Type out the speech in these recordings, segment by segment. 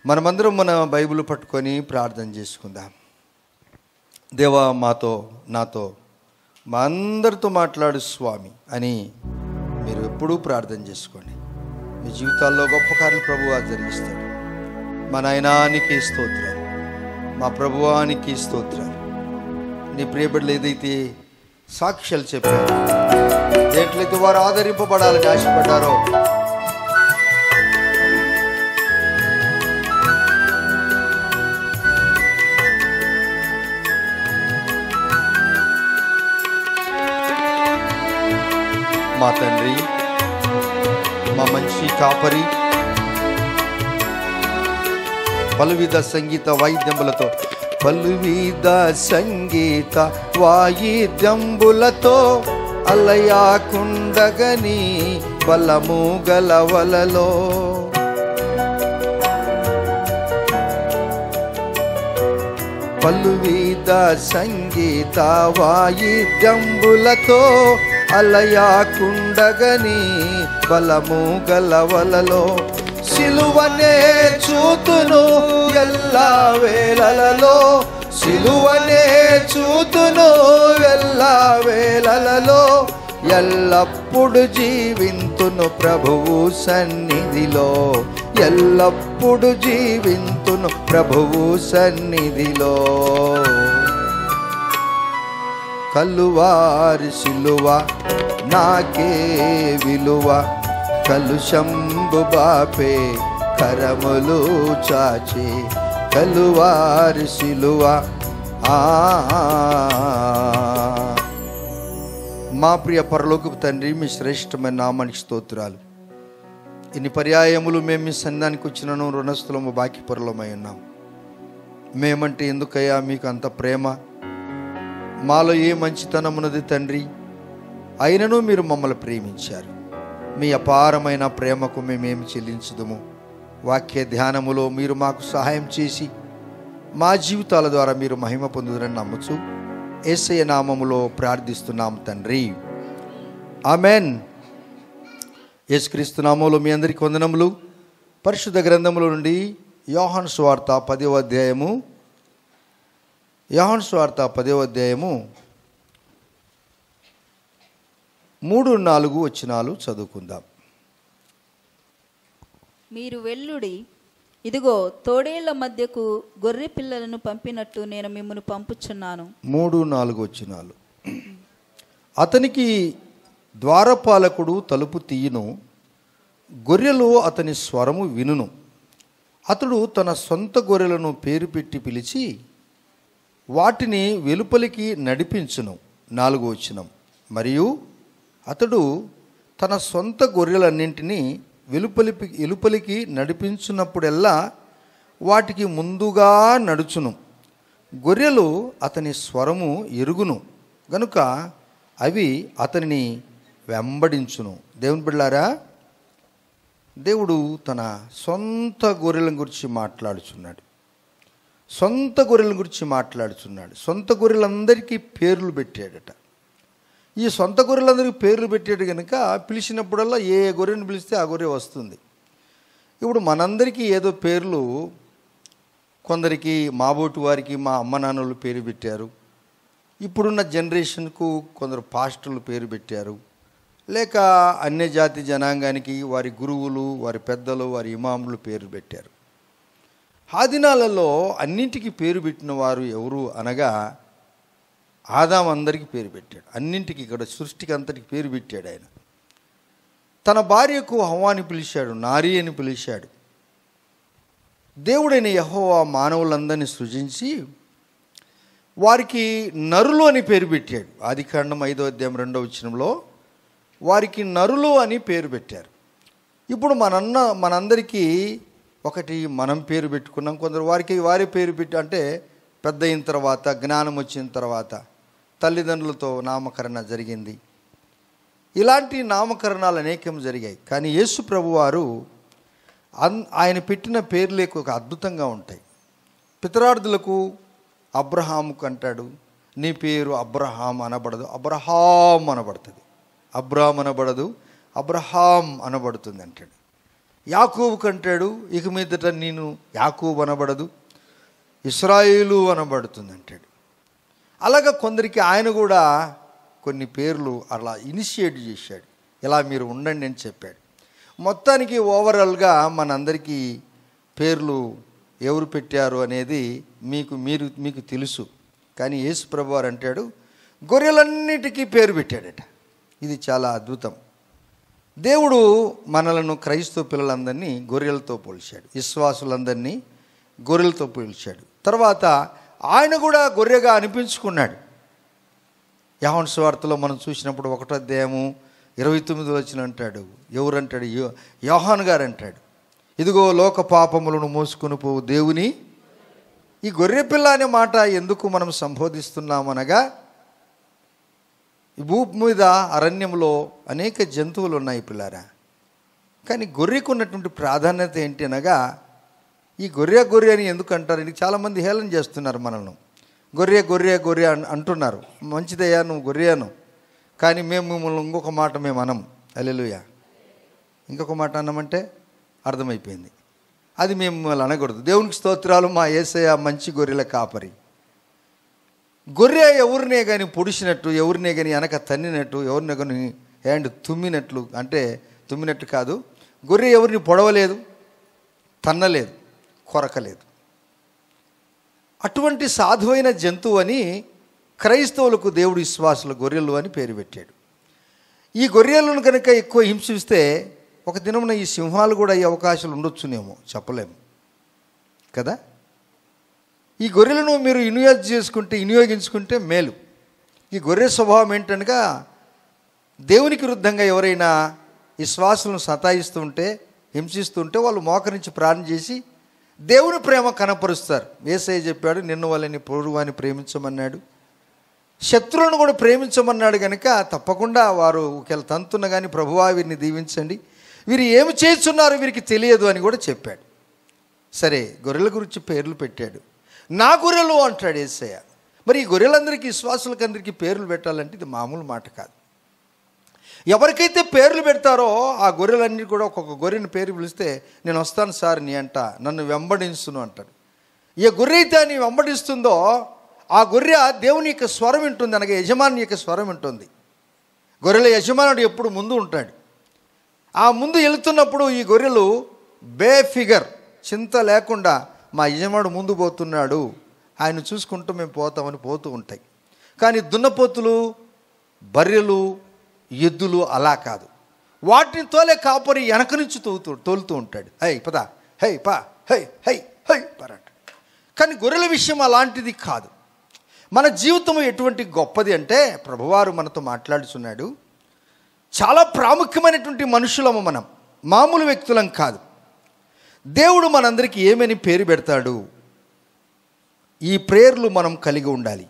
మనమందరం మన బైబిల్ పట్టుకొని ప్రార్థన చేసుకుందాం. దేవా, నాతో మా అందరితో మాట్లాడు స్వామి అని మీరు ఎప్పుడూ ప్రార్థన చేసుకోండి. మీ జీవితాల్లో గొప్ప కార్యాలు ప్రభువా జరిగిస్తాడు. మా నాయనానికి స్తోత్రాలు, మా ప్రభువానికి స్తోత్రాలు. నీ ప్రియబిడ్డలు ఏదైతే సాక్ష్యాలు చెప్పారు, దేంట్లయితే వారు ఆదరింపబడాలని ఆశపడ్డారో మా తండ్రి, మా మంచి కాపరి, పలువిధ సంగీత వాయిద్యములతో అలయాకుండగని బలము గలవలలో పలువిధ సంగీత వాయిద్యంబులతో అలయాకుండగని బలము గలవలలో సిలువనే చూతును ఎల్లా వేళలలో, సిలువనే చూతును ఎల్లా వేళలలో, ఎల్లప్పుడు జీవింతును ప్రభువు సన్నిధిలో, ఎల్లప్పుడు జీవింతును ప్రభువు సన్నిధిలో. కలువారి సిలువ నాకే విలువ, కలుషంబు బాపే కరములు చాచి, కలువారి సిలువ. మా ప్రియ పరలోకపు తండ్రి, మీ శ్రేష్టమైన నామానికి స్తోత్రాలు. ఇన్ని పర్యాయములు మేము మీ సన్నిధానికి వచ్చినను రుణస్థులము బాకీ పరులమై ఉన్నాం. మేమంటే ఎందుకయ్యా మీకు అంత ప్రేమ? మాలో ఏ మంచితనం ఉన్నది తండ్రి, అయినను మీరు మమ్మల్ని ప్రేమించారు. మీ అపారమైన ప్రేమకు మేమేమి చెల్లించుదుము? వాక్య ధ్యానములో మీరు మాకు సహాయం చేసి మా జీవితాల ద్వారా మీరు మహిమ పొందుదరని నమ్ముచు యేసయ్య నామములో ప్రార్థిస్తున్నాం తండ్రి, ఆమెన్. యేసుక్రీస్తు నామములో మీ అందరికీ వందనములు. పరిశుద్ధ గ్రంథముల నుండి యోహాను సువార్త 10వ అధ్యాయము, యోహాను సువార్త 10వ అధ్యాయము 3-4 వచనాలు చదువుకుందాం. మీరు వెళ్ళుడి, ఇదిగో తోడేళ్ల మధ్యకు గొర్రె పిల్లలను పంపినట్టు నేను మిమ్మల్ని పంపుచున్నాను. 3-4 వచనాలు. అతనికి ద్వారపాలకుడు తలుపు తీయును, గొర్రెలు అతని స్వరము వినును. అతడు తన సొంత గొర్రెలను పేరు పెట్టి పిలిచి వాటిని వెలుపలికి నడిపించును. 4వ వచనం. మరియు అతడు తన సొంత గొర్రెలన్నింటినీ వెలుపలికి నడిపించున్నప్పుడెల్లా వాటికి ముందుగా నడుచును. గొర్రెలు అతని స్వరము ఎరుగును గనుక అవి అతనిని వెంబడించును. దేవుని బిడ్డలారా, దేవుడు తన సొంత గొర్రెల గురించి మాట్లాడుచున్నాడు. సొంత గొర్రెల గురించి మాట్లాడుచున్నాడు. సొంత గొర్రెలందరికీ పేర్లు పెట్టాడట. ఈ సొంత గొర్రెలందరికీ పేర్లు పెట్టాడు కనుక పిలిచినప్పుడల్లా ఏ గొర్రెను పిలిస్తే ఆ గొర్రె వస్తుంది. ఇప్పుడు మనందరికీ ఏదో పేర్లు, కొందరికి మాబోటి వారికి మా అమ్మ నాన్నలు పేరు పెట్టారు. ఇప్పుడున్న జనరేషన్కు కొందరు పాస్టర్లు పేరు పెట్టారు. లేక అన్యజాతి జనాంగానికి వారి గురువులు, వారి పెద్దలు, వారి ఇమాములు పేరు పెట్టారు. ఆ దినాలలో అన్నింటికి పేరు పెట్టిన వారు ఎవరు అనగా ఆదాం అందరికీ పేరు పెట్టాడు. అన్నింటికి, ఇక్కడ సృష్టికి అంతటికి పేరు పెట్టాడు ఆయన. తన భార్యకు హవ్వాని పిలిచాడు, నారీ అని పిలిచాడు. దేవుడైన యెహోవా మానవులందరినీ సృజించి వారికి నరులు అని పేరు పెట్టాడు. ఆదికాండం 5వ అధ్యాయం 2వ వచనంలో వారికి నరులు అని పేరు పెట్టారు. ఇప్పుడు మనందరికీ ఒకటి మనం పేరు పెట్టుకున్నాం. కొందరు వారి పేరు పెట్టి, అంటే పెద్ద అయిన తర్వాత, జ్ఞానం వచ్చిన తర్వాత తల్లిదండ్రులతో నామకరణ జరిగింది. ఇలాంటి నామకరణాలు అనేకం జరిగాయి. కానీ యేసు ప్రభువారు ఆయన పెట్టిన పేర్లేకు ఒక అద్భుతంగా ఉంటాయి. పితరార్థులకు అబ్రహాముకు అంటాడు, నీ పేరు అబ్రహాం అనబడదు, అబ్రహాం అనబడుతుంది. అబ్రామ్ అనబడదు, అబ్రహాం అనబడుతుంది అంటాడు. యాకోబు కంటాడు, ఇక మీదట నేను యాకోబు అనబడదు, ఇశ్రాయేలు అనబడుతుంది అంటాడు. అలాగా కొందరికి ఆయన కూడా కొన్ని పేర్లు అలా ఇనిషియేట్ చేశాడు, ఇలా మీరు ఉండండి అని చెప్పాడు. మొత్తానికి ఓవరాల్గా మనందరికీ పేర్లు ఎవరు పెట్టారు అనేది మీకు తెలుసు. కానీ యేసు ప్రభు వారు అంటాడు, గొర్రెలన్నిటికీ పేరు పెట్టాడట. ఇది చాలా అద్భుతం. దేవుడు మనలను క్రైస్తవ పిల్లలందరినీ గొర్రెలతో పోల్చాడు, విశ్వాసులందరినీ గొర్రెలతో పోల్చాడు. తర్వాత ఆయన కూడా గొర్రెగా అనిపించుకున్నాడు. యోహాను సువార్తలో మనం చూసినప్పుడు 1వ అధ్యాయము 29 వచనం అంటాడు, ఎవరంటాడు? యోహాను గారు అంటాడు, ఇదిగో లోక పాపములను మోసుకొని పోవు దేవుని. ఈ గొర్రెపిల్ల అనే మాట ఎందుకు మనం సంబోధిస్తున్నామనగా, ఈ భూమి మీద అరణ్యంలో అనేక జంతువులు ఉన్నాయి పిల్లారా. కానీ గొర్రెకు ఉన్నటువంటి ప్రాధాన్యత ఏంటి అనగా, ఈ గొర్రె అని ఎందుకు అంటారు? ఇది చాలామంది హేళన చేస్తున్నారు మనల్ని. గొర్రె అంటున్నారు. మంచిదయ్యా, నువ్వు గొర్రెను. కానీ మేము మిమ్మల్ని ఇంకొక మాట మేము అనం. హల్లెలూయా. ఇంకొక మాట అన్నామంటే అర్థమైపోయింది, అది మేము మిమ్మల్ని అనకూడదు. దేవునికి స్తోత్రాలు, మా యేసయ్య మంచి గొర్రెల కాపరి. గొర్రె ఎవరినే కానీ పొడిచినట్టు, ఎవరినే కానీ వెనక తన్నినట్టు, ఎవరినే కానీ హ్యాండ్ తుమ్మినట్లు, అంటే తుమ్మినట్టు కాదు, గొర్రె ఎవరిని పొడవలేదు, తన్నలేదు, కొరకలేదు. అటువంటి సాధువైన జంతువు అని క్రైస్తవులకు దేవుడు విశ్వాసుల గొర్రెలు అని పేరు పెట్టాడు. ఈ గొర్రెలను కనుక ఎక్కువ హింసిస్తే ఒక దినమున ఈ సింహాలు కూడా అయ్యే అవకాశాలు ఉండొచ్చునేమో, చెప్పలేము కదా. ఈ గొర్రెలను మీరు వినియోగించుకుంటే మేలు. ఈ గొర్రె స్వభావం ఏంటనగా, దేవునికి విరుద్ధంగా ఎవరైనా విశ్వాసులను సతాయిస్తుంటే, హింసిస్తుంటే వాళ్ళు మోకరించి ప్రార్థన చేసి దేవుని ప్రేమ కనపరుస్తారు. యేసయ్య చెప్పాడు, నిన్ను వాళ్ళని పొరుగువాని ప్రేమించమన్నాడు, శత్రువులను కూడా ప్రేమించమన్నాడు. కనుక తప్పకుండా వారు ఒకవేళ తంతున్న కానీ ప్రభువా వీరిని దీవించండి, వీరు ఏమి చేస్తున్నారు వీరికి తెలియదు అని కూడా చెప్పాడు. సరే, గొర్రెల గురించి పేర్లు పెట్టాడు. నా గొర్రెలు అంటాడు యేసయ్య. మరి ఈ గొర్రెలందరికీ, విశ్వాసులకు అందరికీ పేర్లు పెట్టాలంటే ఇది మామూలు మాట కాదు. ఎవరికైతే పేర్లు పెడతారో ఆ గొర్రెలన్నీ కూడా ఒక్కొక్క గొర్రెని పేరు పిలిస్తే, నేను వస్తాను సార్ నీ అంట, నన్ను వెంబడించును అంటాడు. ఏ గొర్రె అయితే నీ వెంబడిస్తుందో ఆ గొర్రె దేవుని యొక్క స్వరం వింటుంది, అనగా యజమాని యొక్క స్వరం వింటుంది. గొర్రెల యజమానుడు ఎప్పుడు ముందు ఉంటాడు. ఆ ముందు వెళుతున్నప్పుడు ఈ గొర్రెలు బేఫిగర్, చింత లేకుండా మా యజమానుడు ముందు పోతున్నాడు, ఆయన చూసుకుంటూ మేము పోతామని పోతూ ఉంటాయి. కానీ దున్నపోతులు, బర్రెలు, ఎద్దులు అలా కాదు. వాటిని తోలే కాపరి వెనక నుంచి తోలుతూ ఉంటాడు. హై పదా, హై పా, హై హై హై పరంట. కానీ గొర్రెల విషయం అలాంటిది కాదు. మన జీవితం ఎటువంటి గొప్పది అంటే, ప్రభువారు మనతో మాట్లాడుతున్నాడు, చాలా ప్రాముఖ్యమైనటువంటి మనుషులము మనం, మామూలు వ్యక్తులం కాదు. దేవుడు మనందరికీ ఏమని పేరు పెడతాడు, ఈ పేర్లు మనం కలిగి ఉండాలి.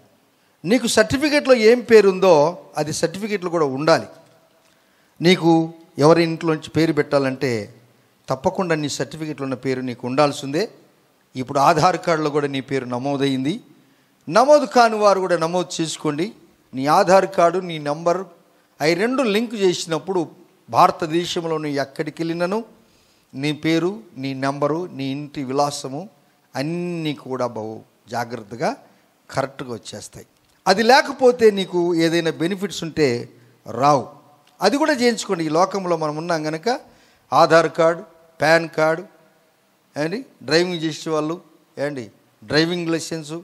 నీకు సర్టిఫికెట్లో ఏం పేరుందో అది సర్టిఫికెట్లో కూడా ఉండాలి. నీకు ఎవరి ఇంట్లోంచి పేరు పెట్టాలంటే తప్పకుండా నీ సర్టిఫికెట్లో ఉన్న పేరు నీకు ఉండాల్సిందే. ఇప్పుడు ఆధార్ కార్డులో కూడా నీ పేరు నమోదైంది. నమోదు కాని వారు కూడా నమోదు చేసుకోండి. నీ ఆధార్ కార్డు, నీ నంబర్ అవి రెండు లింక్ చేసినప్పుడు భారతదేశంలో నువ్వు ఎక్కడికి వెళ్ళినను నీ పేరు, నీ నెంబరు, నీ ఇంటి విలాసము అన్నీ కూడా బహు జాగ్రత్తగా కరెక్ట్గా వచ్చేస్తాయి. అది లేకపోతే నీకు ఏదైనా బెనిఫిట్స్ ఉంటే రావు. అది కూడా చేయించుకోండి. ఈ లోకంలో మనం ఉన్నాం కనుక ఆధార్ కార్డు, పాన్ కార్డు, ఏండి డ్రైవింగ్ చేసేవాళ్ళు, ఏండి డ్రైవింగ్ లైసెన్సు,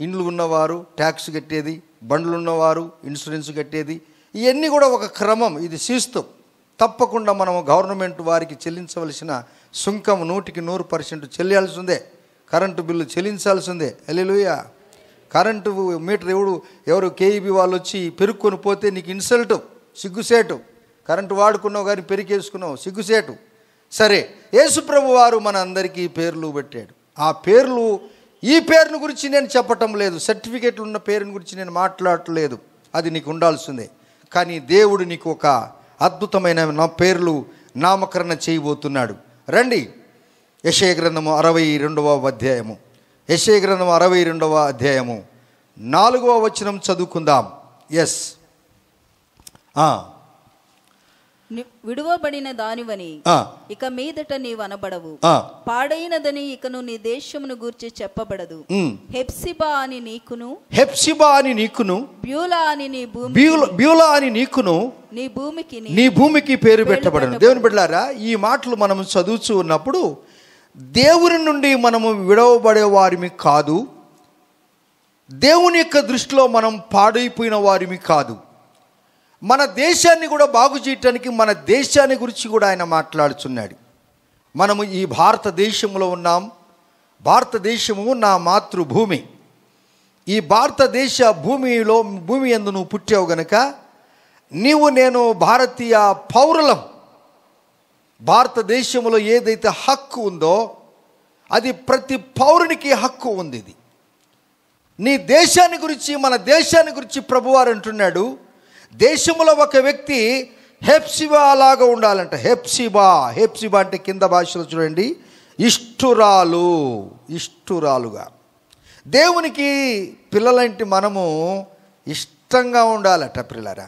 ఇండ్లు ఉన్నవారు ట్యాక్స్ కట్టేది, బండ్లు ఉన్నవారు ఇన్సూరెన్స్ కట్టేది, ఇవన్నీ కూడా ఒక క్రమం. ఇది శిస్తు. తప్పకుండా మనం గవర్నమెంట్ వారికి చెల్లించవలసిన సుంకం 100% చెల్లాల్సిందే. కరెంటు బిల్లు చెల్లించాల్సిందే. హల్లెలూయా. కరెంటు మీటర్ ఎవరు కేఈబీ వాళ్ళు వచ్చి పెరుక్కొని పోతే నీకు ఇన్సల్ట్, సిగ్గుసేటు. కరెంటు వాడుకున్నావు కానీ పెరికేసుకున్నావు, సిగ్గుసేటు. సరే, యేసుప్రభు వారు మన అందరికీ పేర్లు పెట్టాడు. ఆ పేర్లు, ఈ పేరును గురించి నేను చెప్పటం లేదు, సర్టిఫికెట్లు ఉన్న పేరుని గురించి నేను మాట్లాడట్లేదు, అది నీకు ఉండాల్సిందే. కానీ దేవుడు నీకు ఒక అద్భుతమైన నా పేర్లు నామకరణ చేయబోతున్నాడు. రండి, యెషయా గ్రంథము 62వ అధ్యాయము, యెషయా గ్రంథము 62వ అధ్యాయము 4వ వచనం చదువుకుందాం. ఎస్, విడువబడిన దానివని ఆ, ఇక మీదట నీవు అనబడవు. ఆ, పాడైనదని ఇకను నీ దేశమును గూర్చి చెప్పబడదు. ఉమ్. హెప్సిబా అని నీకును, హెప్సిబా అని నీకును, బ్యూలా అని నీ భూమి, బ్యూలా అని నీకును, నీ భూమికి పేరు పెట్టబడను. దేవుని బిడ్డలారా, ఈ మాటలు మనం చదువుతూ ఉన్నప్పుడు దేవుని నుండి మనము విడవబడే వారిమి కాదు, దేవుని యొక్క దృష్టిలో మనం పాడైపోయిన వారిమి కాదు. మన దేశాన్ని కూడా బాగు చేయటానికి మన దేశాన్ని గురించి కూడా ఆయన మాట్లాడుచున్నాడు. మనము ఈ భారతదేశంలో ఉన్నాం. భారతదేశము నా మాతృభూమి. ఈ భారతదేశ భూమి యందు నువ్వు పుట్టావు గనక నీవు నేను భారతీయ పౌరులం. భారతదేశంలో ఏదైతే హక్కు ఉందో అది ప్రతి పౌరునికి హక్కు ఉంది. ఇది నీ దేశాన్ని గురించి, మన దేశాన్ని గురించి ప్రభువారు అంటున్నాడు, దేశంలో ఒక వ్యక్తి హెప్సిబా లాగా ఉండాలంట. హెప్సిబా అంటే కింద భాషలో చూడండి, ఇష్టురాలుగా. దేవునికి పిల్లలంటి మనము ఇష్టంగా ఉండాలట. పిల్లరా,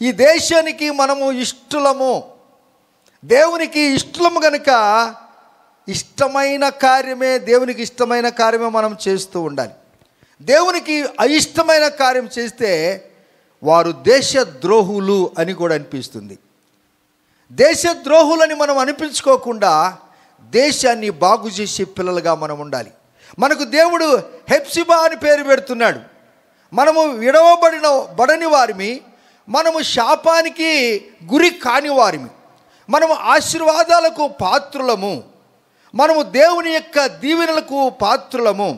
ఈ దేశానికి మనము ఇష్టలము, దేవునికి ఇష్టలము గనుక ఇష్టమైన కార్యమే మనం చేస్తూ ఉండాలి. దేవునికి అయిష్టమైన కార్యం చేస్తే వారు దేశద్రోహులు అని కూడా అనిపిస్తుంది. దేశద్రోహులని మనం అనిపించుకోకుండా దేశాన్ని బాగు చేసే పిల్లలుగా మనం ఉండాలి. మనకు దేవుడు హెప్సిబా అని పేరు పెడుతున్నాడు. మనము విడవబడని వారిమి, మనము శాపానికి గురి కాని వారిమి, మనము ఆశీర్వాదాలకు పాత్రులము, మనము దేవుని యొక్క దీవెనలకు పాత్రులము,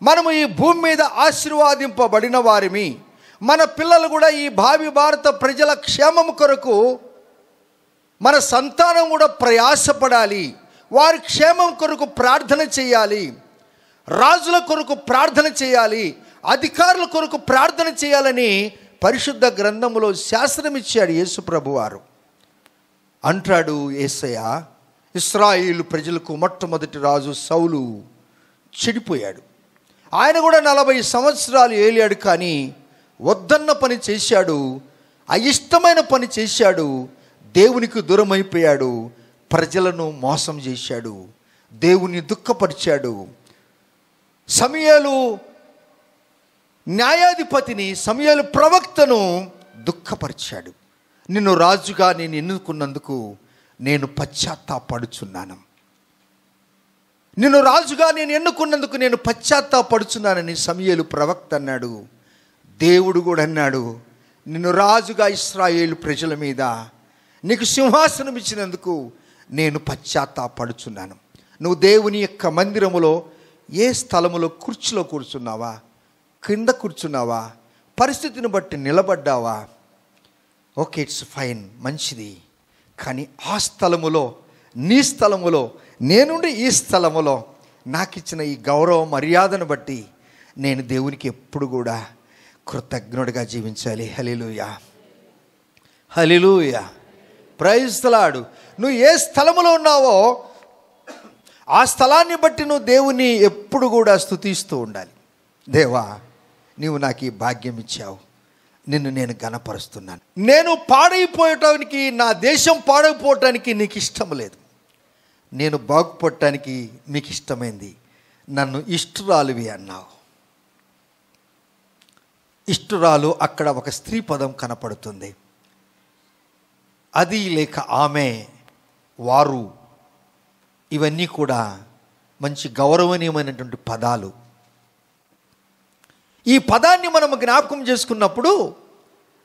మనము ఈ భూమి మీద ఆశీర్వాదింపబడిన వారిమి. మన పిల్లలు కూడా ఈ భావి భారత ప్రజల క్షేమం కొరకు మన సంతానం కూడా ప్రయాసపడాలి. వారి క్షేమం కొరకు ప్రార్థన చేయాలి. రాజుల కొరకు ప్రార్థన చేయాలి, అధికారుల కొరకు ప్రార్థన చేయాలని పరిశుద్ధ గ్రంథములో శాసనం ఇచ్చాడు యేసు ప్రభువారు. అంటాడు యేసయ్య, ఇశ్రాయేలు ప్రజలకు మొట్టమొదటి రాజు సౌలు చెడిపోయాడు. ఆయన కూడా 40 సంవత్సరాలు ఏలాడు, కానీ వద్దన్న పని చేశాడు, అయిష్టమైన పని చేశాడు, దేవునికి దూరం అయిపోయాడు, ప్రజలను మోసం చేశాడు, దేవుని దుఃఖపరిచాడు. సమూయేలు న్యాయాధిపతిని, సమూయేలు ప్రవక్తను దుఃఖపరిచాడు. నిన్ను రాజుగా నేను ఎన్నుకున్నందుకు నేను పశ్చాత్తాపడుచున్నాను, నిన్ను రాజుగా నేను ఎన్నుకున్నందుకు నేను పశ్చాత్తాపడుచున్నానని సమూయేలు ప్రవక్త అన్నాడు. దేవుడు కూడా అన్నాడు, నిన్ను రాజుగా ఇశ్రాయేలు ప్రజల మీద నీకు సింహాసనం ఇచ్చినందుకు నేను పశ్చాత్తాపడుచున్నాను. నువ్వు దేవుని యొక్క మందిరములో ఏ స్థలములో కుర్చీలో కూర్చున్నావా, కింద కూర్చున్నావా, పరిస్థితిని బట్టి నిలబడ్డావా, ఓకే, ఇట్స్ ఫైన్, మంచిది. కానీ ఆ స్థలములో, నీ స్థలములో, నేనుండి ఈ స్థలములో నాకు ఇచ్చిన ఈ గౌరవ మర్యాదను బట్టి నేను దేవునికి ఎప్పుడు కూడా కృతజ్ఞుడిగా జీవించాలి. హల్లెలూయా, హల్లెలూయా, ప్రైజ్ ది లార్డ్. నువ్వు ఏ స్థలములో ఉన్నావో ఆ స్థలాన్ని బట్టి నువ్వు దేవుని ఎప్పుడు కూడా స్తుతిస్తూ ఉండాలి. దేవా, నీవు నాకు ఈ భాగ్యం ఇచ్చావు, నిన్ను నేను ఘనపరుస్తున్నాను. నేను పాడైపోవటానికి, నా దేశం పాడైపోవటానికి నీకు ఇష్టం లేదు, నేను బాగుపడటానికి మీకు ఇష్టమైంది. నన్ను ఇష్టురాలువి అన్నావు. ఇష్టురాలు, అక్కడ ఒక స్త్రీ పదం కనపడుతుంది. అది లేక ఆమె, వారు, ఇవన్నీ కూడా మంచి గౌరవనీయమైనటువంటి పదాలు. ఈ పదాన్ని మనం జ్ఞాపకం చేసుకున్నప్పుడు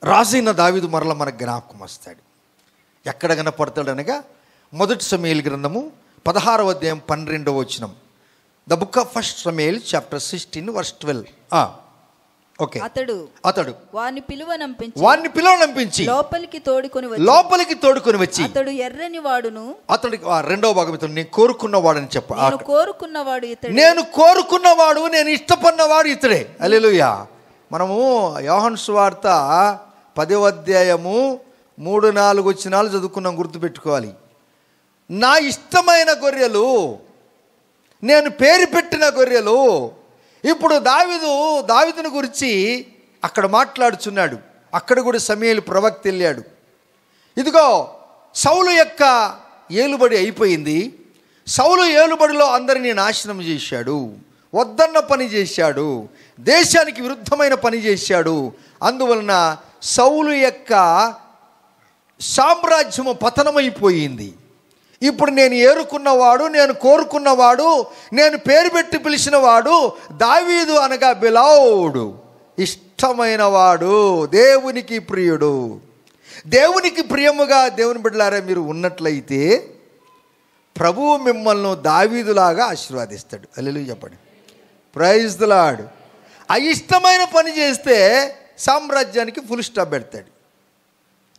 రాజైన దావీదు మరల మనకు జ్ఞాపకం వస్తాడు. ఎక్కడ కనపడతాడు అనగా 1 సమూయేలు గ్రంథము 16వ అధ్యాయం 12వ వచనం. The book of 1 Samuel chapter 16 verse 12. Okay, అతడు వారిని పిలువనంపించి లోపలికి తోడుకొని వచ్చి అతడు ఎర్రని వాడును, అతడికి రెండవ భాగం, నేను కోరుకున్నవాడని చెప్ప, నేను కోరుకున్నవాడు, నేను ఇష్టపడినవాడు ఇతడే. హల్లెలూయా. మనము యోహాను సువార్త 10వ అధ్యాయము 3-4 వచనాలు చదువుకున్నాం, గుర్తుపెట్టుకోవాలి. నా ఇష్టమైన గొర్రెలు, నేను పేరు పెట్టిన గొర్రెలు. ఇప్పుడు దావీదుని గురించి అక్కడ మాట్లాడుచున్నాడు. అక్కడ కూడా సమూయేలు ప్రవక్త వెళ్ళాడు. ఇదిగో సౌలు యొక్క ఏలుబడి అయిపోయింది. సౌలు ఏలుబడిలో అందరినీ నాశనం చేశాడు, వద్దన్న పని చేశాడు, దేశానికి విరుద్ధమైన పని చేశాడు. అందువలన సౌలు యొక్క సామ్రాజ్యము పతనమైపోయింది. ఇప్పుడు నేను ఏరుకున్నవాడు, నేను కోరుకున్నవాడు, నేను పేరు పెట్టి పిలిచినవాడు దావీదు అనగా బిలావుడు, ఇష్టమైన వాడు, దేవునికి ప్రియుడు. దేవునికి ప్రియముగా దేవుని బిడ్డలారా మీరు ఉన్నట్లయితే ప్రభువు మిమ్మల్ని దావీదులాగా ఆశీర్వదిస్తాడు. హల్లెలూయా చెప్పండి. Praise the lord. అయిష్టమైన పని చేస్తే సామ్రాజ్యానికి ఫుల్ స్టాప్ పెడతాడు.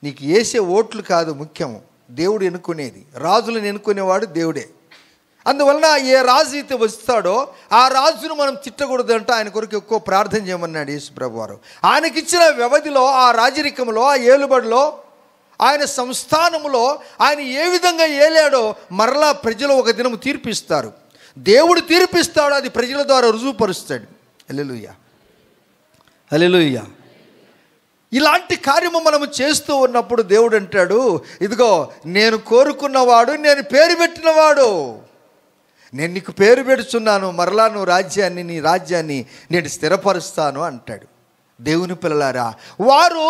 నీకు వేసే ఓట్లు కాదు ముఖ్యము, దేవుడు ఎన్నుకునేది. రాజులను ఎన్నుకునేవాడు దేవుడే. అందువలన ఏ రాజు అయితే వస్తాడో ఆ రాజును మనం తిట్టకూడదు అంటే ఆయన కొరకు ఎక్కువ ప్రార్థన చేయమన్నాడు యేసు ప్రభు వారు. ఆయనకిచ్చిన వ్యవధిలో, ఆ రాజరికంలో, ఆ ఏలుబడిలో, ఆయన సంస్థానములో ఆయన ఏ విధంగా ఏలాడో మరలా ప్రజలు ఒక దినము తీర్పిస్తారు. దేవుడు తీర్పిస్తాడు, అది ప్రజల ద్వారా రుజువుపరుస్తాడు. హల్లెలూయా, హల్లెలూయా. ఇలాంటి కార్యము మనము చేస్తూ ఉన్నప్పుడు దేవుడు అంటాడు, ఇదిగో నేను కోరుకున్నవాడు, నేను పేరు పెట్టినవాడు, నేను నీకు పేరు పెడుతున్నాను, మరలా నువ్వు రాజ్యాన్ని, నీ రాజ్యాన్ని నేను స్థిరపరుస్తాను అంటాడు. దేవుని పిల్లలారా, వారు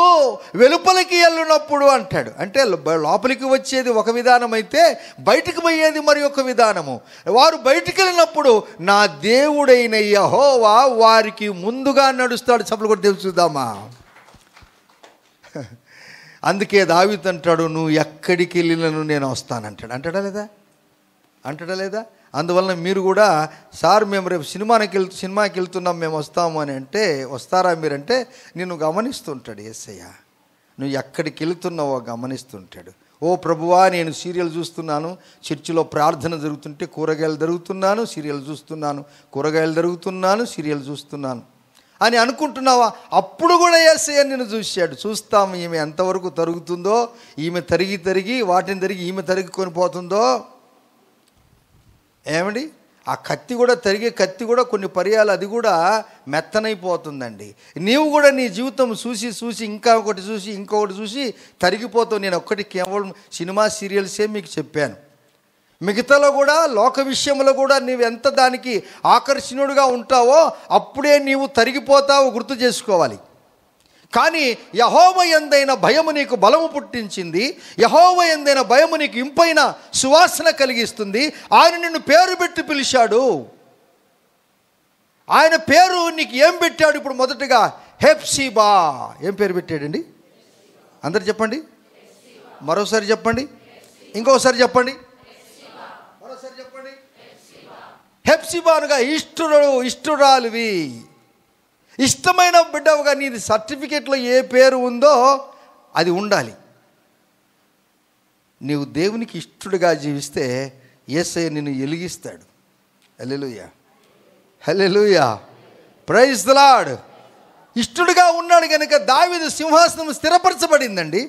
వెలుపలికి వెళ్ళినప్పుడు అంటాడు, అంటే లోపలికి వచ్చేది ఒక విధానం అయితే బయటికి పోయేది మరి ఒక విధానము. వారు బయటికి వెళ్ళినప్పుడు నా దేవుడైన యెహోవా వారికి ముందుగా నడుస్తాడు. చప్పట్లు కొట్టి దేవుని చూద్దామా. అందుకే దావీదు అంటాడు, నువ్వు ఎక్కడికి వెళ్ళినను నేను వస్తానంటాడు. అంటాడా లేదా? అందువలన మీరు కూడా, సార్ మేము రేపు సినిమాకి వెళ్తున్నాం, మేము వస్తాము అని అంటే, వస్తారా మీరంటే నిన్ను గమనిస్తుంటాడు యేసయ్య. నువ్వు ఎక్కడికి వెళ్తున్నావో గమనిస్తుంటాడు. ఓ ప్రభువా, నేను సీరియల్ చూస్తున్నాను, చర్చిలో ప్రార్థన జరుగుతుంటే కూరగాయలు జరుగుతున్నాను, సీరియల్ చూస్తున్నాను, కూరగాయలు జరుగుతున్నాను, సీరియల్ చూస్తున్నాను అని అనుకుంటున్నావా? అప్పుడు కూడా యేసయ్య నిన్ను చూశాడు. చూస్తాము ఈమె ఎంతవరకు తరుగుతుందో, ఈమె తరిగి వాటిని తరిగి ఈమె తరిగికొని పోతుందో. ఏమండి, ఆ కత్తి కూడా తరిగే కత్తి కూడా కొన్ని పర్యాలు అది కూడా మెత్తనైపోతుందండి. నీవు కూడా నీ జీవితం చూసి ఇంకొకటి చూసి తరిగిపోతావు. నేను ఒక్కటి కేవలం సినిమా సీరియల్సే మీకు చెప్పాను. మిగతాలో కూడా, లోక విషయంలో కూడా నీవు ఎంత దానికి ఆకర్షణీయుడిగా ఉంటావో అప్పుడే నీవు తరిగిపోతావు, గుర్తు చేసుకోవాలి. కానీ యెహోవా యందైన భయము నీకు బలము పుట్టించింది, యెహోవా యందైన భయము నీకు ఇంపైన సువాసన కలిగిస్తుంది. ఆయన నిన్ను పేరు పెట్టి పిలిచాడు. ఆయన పేరు నీకు ఏం పెట్టాడు? ఇప్పుడు మొదటగా హెప్సిబా. ఏం పేరు పెట్టాడండి? అందరు చెప్పండి, మరోసారి చెప్పండి, ఇంకోసారి చెప్పండి, మరోసారి చెప్పండి. హెప్సిబా అనగా ఇష్టురాలువి, ఇష్టమైన బిడ్డవుగా. నీది సర్టిఫికేట్లో ఏ పేరు ఉందో అది ఉండాలి. నీవు దేవునికి ఇష్టడుగా జీవిస్తే యేసయ్య నిన్ను వెలిగిస్తాడు. హల్లెలూయా, హల్లెలూయా, ప్రైజ్ ది లార్డ్. ఇష్టడుగా ఉన్నాడు కనుక దావీదు సింహాసనం స్థిరపరచబడిందండి.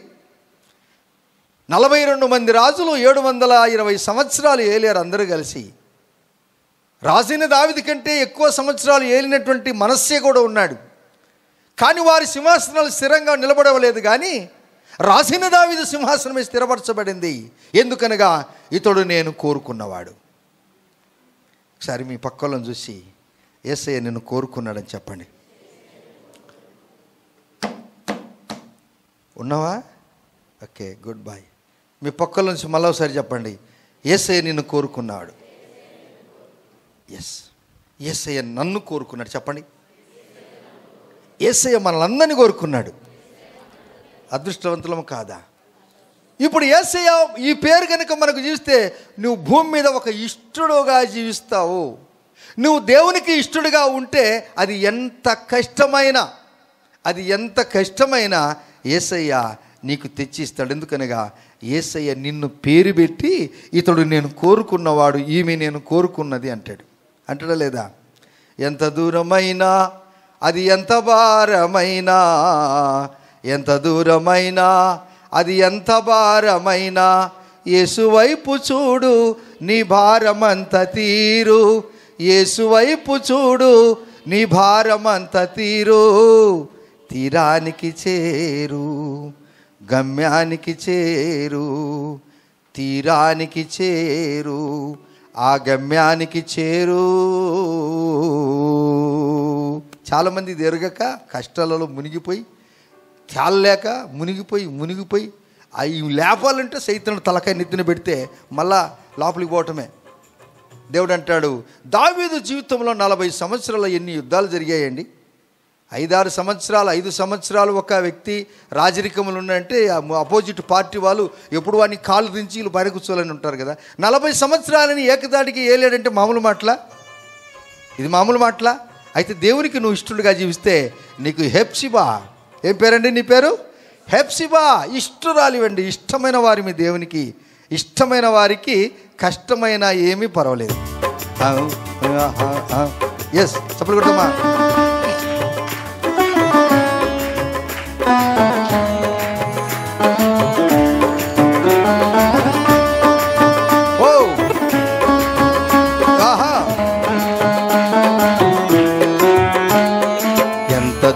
42 మంది రాజులు 720 సంవత్సరాలు ఏలారు అందరూ కలిసి. రాజైన దావీదు కంటే ఎక్కువ సంవత్సరాలు ఏలినటువంటి మనస్సే కూడా ఉన్నాడు. కానీ వారి సింహాసనాలు స్థిరంగా నిలబడవలేదు. కానీ రాజైన దావీదు సింహాసనమే స్థిరపరచబడింది. ఎందుకనగా ఇతడు నేను కోరుకున్నవాడు. ఒకసారి మీ పక్కలను చూసి యేసయ్య నిన్ను కోరుకున్నాడని చెప్పండి. ఉన్నావా? Okay, good bye. మీ పక్కల నుంచి మళ్ళీ ఒకసారి చెప్పండి, యేసయ్య నిన్ను కోరుకున్నాడు. ఎస్, యేసయ్య నన్ను కోరుకున్నాడు. చెప్పండి, యేసయ్య మనల్ని కోరుకున్నాడు. అదృష్టవంతులము కాదా? ఇప్పుడు యేసయ్య ఈ పేరు కనుక మనకు జీవిస్తే నువ్వు భూమి మీద ఒక ఇష్టడుగా జీవిస్తావు. నువ్వు దేవునికి ఇష్టడుగా ఉంటే అది ఎంత కష్టమైనా యేసయ్య నీకు తెచ్చిస్తాడు. ఎందుకనగా యేసయ్య నిన్ను పేరు పెట్టి ఇతడు నేను కోరుకున్నవాడు, ఈమె నేను కోరుకున్నది అంటాడా లేదా? ఎంత దూరమైనా, అది ఎంత భారమైనా, ఎంత దూరమైనా, అది ఎంత భారమైనా, యేసు వైపు చూడు నీ భారమంత తీరు, యేసు వైపు చూడు నీ భారమంత తీరు. తీరానికి చేరు, గమ్యానికి చేరు, తీరానికి చేరు, ఆ గమ్యానికి చేరు. చాలామంది ఎరగక కష్టాలలో మునిగిపోయి తేలలేక మునిగిపోయి అవి లేపాలంటే సైతాను తలకాయ నెత్తిన పెడితే మళ్ళా లోపలికి పోవటమే. దేవుడు అంటాడు, దావీదు జీవితంలో 40 సంవత్సరాలు ఎన్ని యుద్ధాలు జరిగాయండి? 5 సంవత్సరాలు ఒక వ్యక్తి రాజరికములు ఉన్నాయంటే అపోజిట్ పార్టీ వాళ్ళు ఎప్పుడు వాడిని కాళ్ళు దించి వీళ్ళు బయట కూర్చోవాలని ఉంటారు కదా. 40 సంవత్సరాలని ఏకదాటికి ఏలేడంటే మామూలు మాటలా? ఇది మామూలు మాటలా? అయితే దేవునికి నువ్వు ఇష్టలుగా జీవిస్తే నీకు హెప్సిబా, ఏం పేరండి నీ పేరు? హెప్సిబా, ఇష్టరాలివండి. ఇష్టమైన వారి మీ దేవునికి ఇష్టమైన వారికి కష్టమైన ఏమీ పర్వాలేదు. ఎస్, చప్పట్లు కొట్టమ్మా.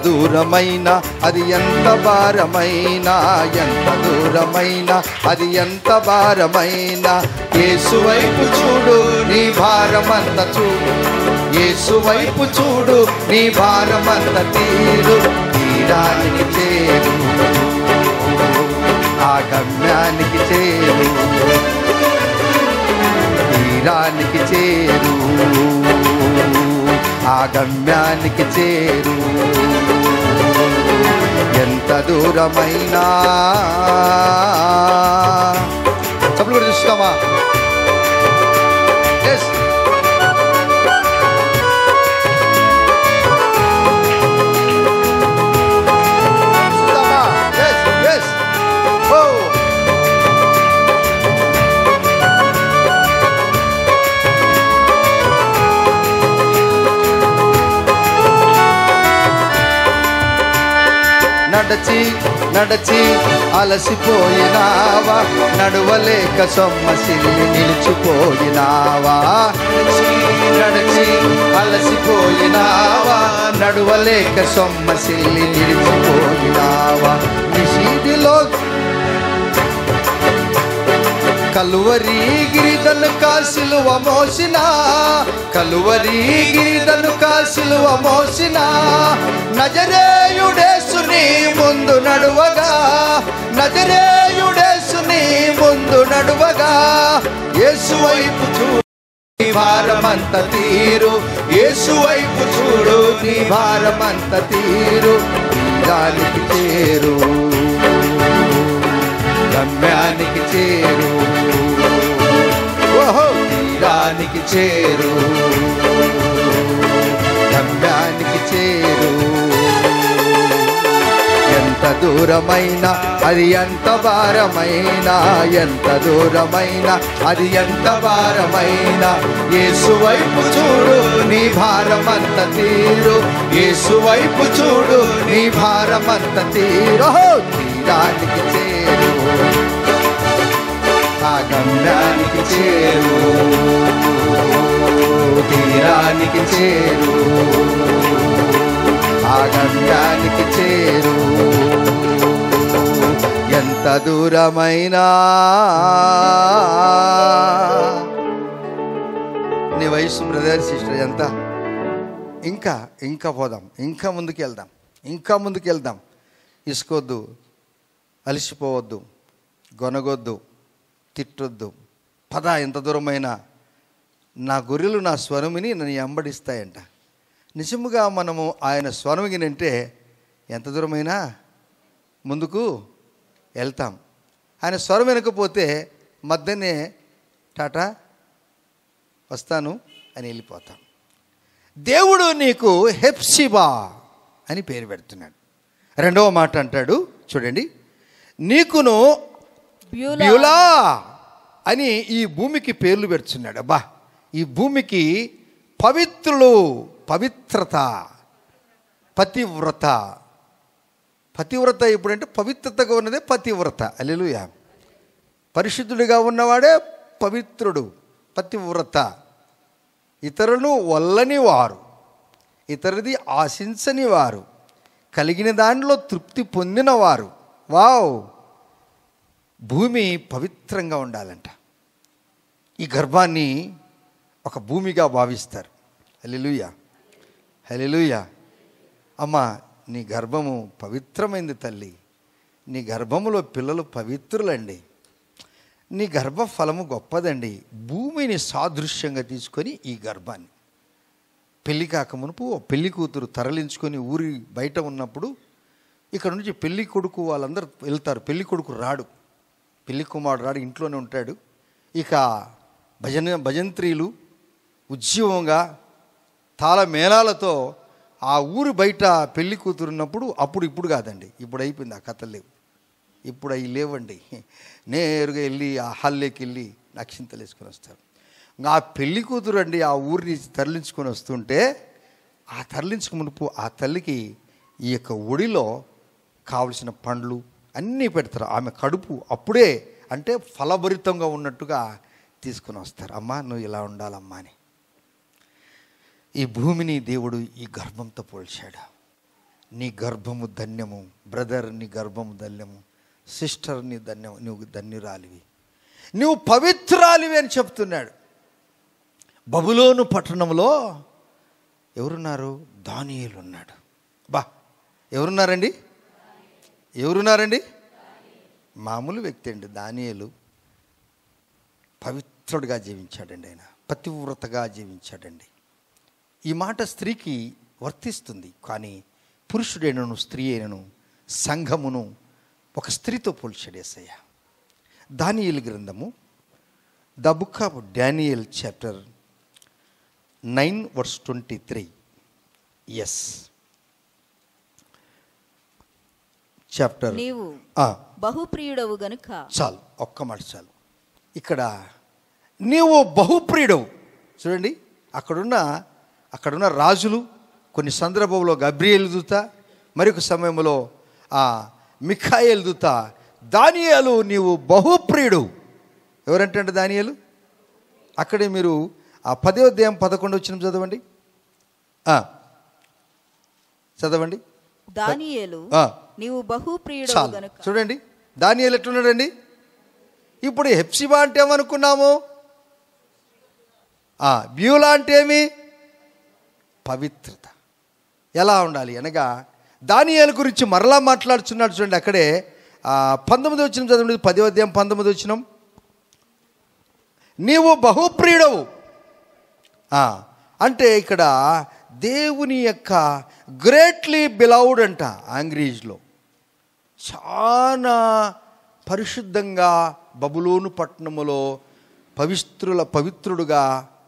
దూరమైన అది ఎంత భారమైనా, ఎంత దూరమైన అది ఎంత భారమైనా, యేసు వైపు చూడు నీ భారమంత చూడు, యేసు వైపు చూడు నీ భారమంత తీరు. తీరానికి చేరు, ఆ గమ్యానికి చేరు, తీరానికి చేరు, ఆ గమ్యానికి చేరు. ఎంత దూరమైనా. చప్పుడు కూడా చూస్తామా? ఎస్, నడచి నడచి అలసిపోయినావా, నడువలేక సొమ్మసిల్లి నిలిచిపోయినావా, నడచి అలసిపోయినావా, నడువలేక సొమ్మసిల్లి నిలిచిపోయినావా. నిషీదిలో కలువరి గిరిదను కాసిలువ మోసిన, కలువరి గిరిదను కాసిలువ మోసిన, నజరేయుడేసు నీ ముందు నడువగా, నజరేయుడేసు నీ ముందు నడువగా, యేసు వైపు చూడు నీ భారమంత తీరు, యేసు వైపు చూడు నీ భారమంత తీరు. తీరానికి చేరు, గమ్యానికి చేరు, ఓహో తీరానికి చేరు, గమ్యానికి చేరు. ఎంత దూరమైనా అది ఎంత భారమైనా, ఎంత దూరమైనా అది ఎంత భారమైనా, యేసు వైపు చూడు నీ భారమంత తీరు, యేసు వైపు చూడు నీ భారమంత తీరు. తీరానికి చేరు, ఆ గమ్యానికి చేరు, తీరానికి చేరు, ఆ గమ్యానికి చేరు. ఎంత దూరమైనా. నీ వయసు బ్రదర్ సిస్టర్ ఎంత? ఇంకా పోదాం, ఇంకా ముందుకు వెళ్దాం. ఇసుకోవద్దు, అలసిపోవద్దు, గొనగొద్దు, తిట్టొద్దు. పద, ఎంత దూరమైనా నా గొర్రెలు నా స్వరమిని నన్ను వెంబడిస్తాయంట. నిజముగా మనము ఆయన స్వరం వినంటే ఎంత దూరమైనా ముందుకు వెళ్తాం. ఆయన స్వరం వినకపోతే మధ్యనే టాటా వస్తాను అని వెళ్ళిపోతాం. దేవుడు నీకు హెప్సిబా అని పేరు పెడుతున్నాడు. రెండవ మాట అంటాడు చూడండి, నీకును బ్యూలా అని ఈ భూమికి పేర్లు పెడుతున్నాడు. అబ్బా, ఈ భూమికి పవిత్రులు, పవిత్రత, పతివ్రత. పతివ్రత ఎప్పుడంటే పవిత్రతగా ఉన్నదే పతివ్రత. హల్లెలూయా. పరిశుద్ధుడిగా ఉన్నవాడే పవిత్రుడు, పతివ్రత. ఇతరులను వల్లని వారు, ఇతరుది ఆశించని వారు, కలిగిన దానిలో తృప్తి పొందినవారు. వావ్, భూమి పవిత్రంగా ఉండాలంట. ఈ గర్భాన్ని ఒక భూమిగా భావిస్తారు. హల్లెలూయా, హల్లెలూయా. అమ్మ, నీ గర్భము పవిత్రమైంది తల్లి. నీ గర్భములో పిల్లలు పవిత్రులండి. నీ గర్భ ఫలము గొప్పదండి. భూమిని సాదృశ్యంగా తీసుకొని ఈ గర్భాన్ని పెళ్లి కాక మునుపు పెళ్లి కూతురు తరలించుకొని ఊరి బయట ఉన్నప్పుడు ఇక్కడ నుంచి పెళ్లి కొడుకు వాళ్ళందరూ వెళ్తారు. పెళ్లి కొడుకు రాడు, పెళ్లి కుమారుడు రాడు, ఇంట్లోనే ఉంటాడు. ఇక భజంత్రీలు ఉద్యమంగా తాళ మేళాలతో ఆ ఊరు బయట పెళ్లి కూతురు ఉన్నప్పుడు, ఇప్పుడు కాదండి, ఇప్పుడు అయిపోయింది, ఆ కథలు లేవు, ఇప్పుడు అవి లేవండి. నేరుగా వెళ్ళి ఆ హాల్లోకి వెళ్ళి అక్షింతలు వేసుకొని వస్తారు. ఆ పెళ్లి కూతురు అండి ఆ ఊరిని తరలించుకొని వస్తుంటే, ఆ తరలించుకు మునుపు ఆ తల్లికి ఈ యొక్క ఒడిలో కావలసిన పండ్లు అన్నీ పెడతారు. ఆమె కడుపు అప్పుడే అంటే ఫలభరితంగా ఉన్నట్టుగా తీసుకొని వస్తారు. అమ్మా, నువ్వు ఇలా ఉండాలమ్మా అని. ఈ భూమిని దేవుడు ఈ గర్భంతో పోల్చాడు. నీ గర్భము ధన్యము బ్రదర్, నీ గర్భము ధన్యము సిస్టర్, నీ ధన్యము, నువ్వు ధన్యురాలివి, నువ్వు పవిత్రాలివి అని చెప్తున్నాడు. బబులోను పట్టణంలో ఎవరున్నారు? దానియేలు ఉన్నాడు. ఎవరున్నారండి? మామూలు వ్యక్తి అండి దానియేలు. పవిత్రుడిగా జీవించాడండి ఆయన, పతివ్రతగా జీవించాడండి. ఈ మాట స్త్రీకి వర్తిస్తుంది, కానీ పురుషుడైనను స్త్రీ అయినను సంఘమును ఒక స్త్రీతో పోల్చాడు యేసయ్య. దానియేలు గ్రంథము, the book of Daniel chapter 9 verse 23. Yes, chapter. నీవు బహుప్రియుడవు గనుక. చాలు, ఒక్క మాట చాలు. ఇక్కడ నీవు బహుప్రియుడవు. చూడండి, అక్కడున్న రాజులు, కొన్ని సందర్భంలో గబ్రియేలు దూత, మరొక సమయంలో మిఖాయేలు దూత, దానియేలు నీవు బహుప్రియుడు. ఎవరంటే దానియేలు? అక్కడే మీరు ఆ 10వ అధ్యాయం 11 వచనం చదవండి. చదవండి. దానియేలు నీవు బహుప్రియుడవు గనుక. చూడండి, దానియేలు ఎట్లున్నాడండి? ఇప్పుడు హెప్సిబా అంటే ఏమనుకున్నాము? బ్యూలా అంటే ఏమి? పవిత్రత. ఎలా ఉండాలి అనగా దానియేలు గురించి మరలా మాట్లాడుతున్నాడు. చూడండి, అక్కడే 19వ వచనం చదవండి. 10వ అధ్యాయం 19వ వచనం. నీవు బహుప్రియుడవు అంటే ఇక్కడ దేవుని యొక్క గ్రేట్లీ బిలౌడ్ అంట. ఆంగ్రేజ్లో చాలా పరిశుద్ధంగా బబులోను పట్టణములో పవిత్రుడుగా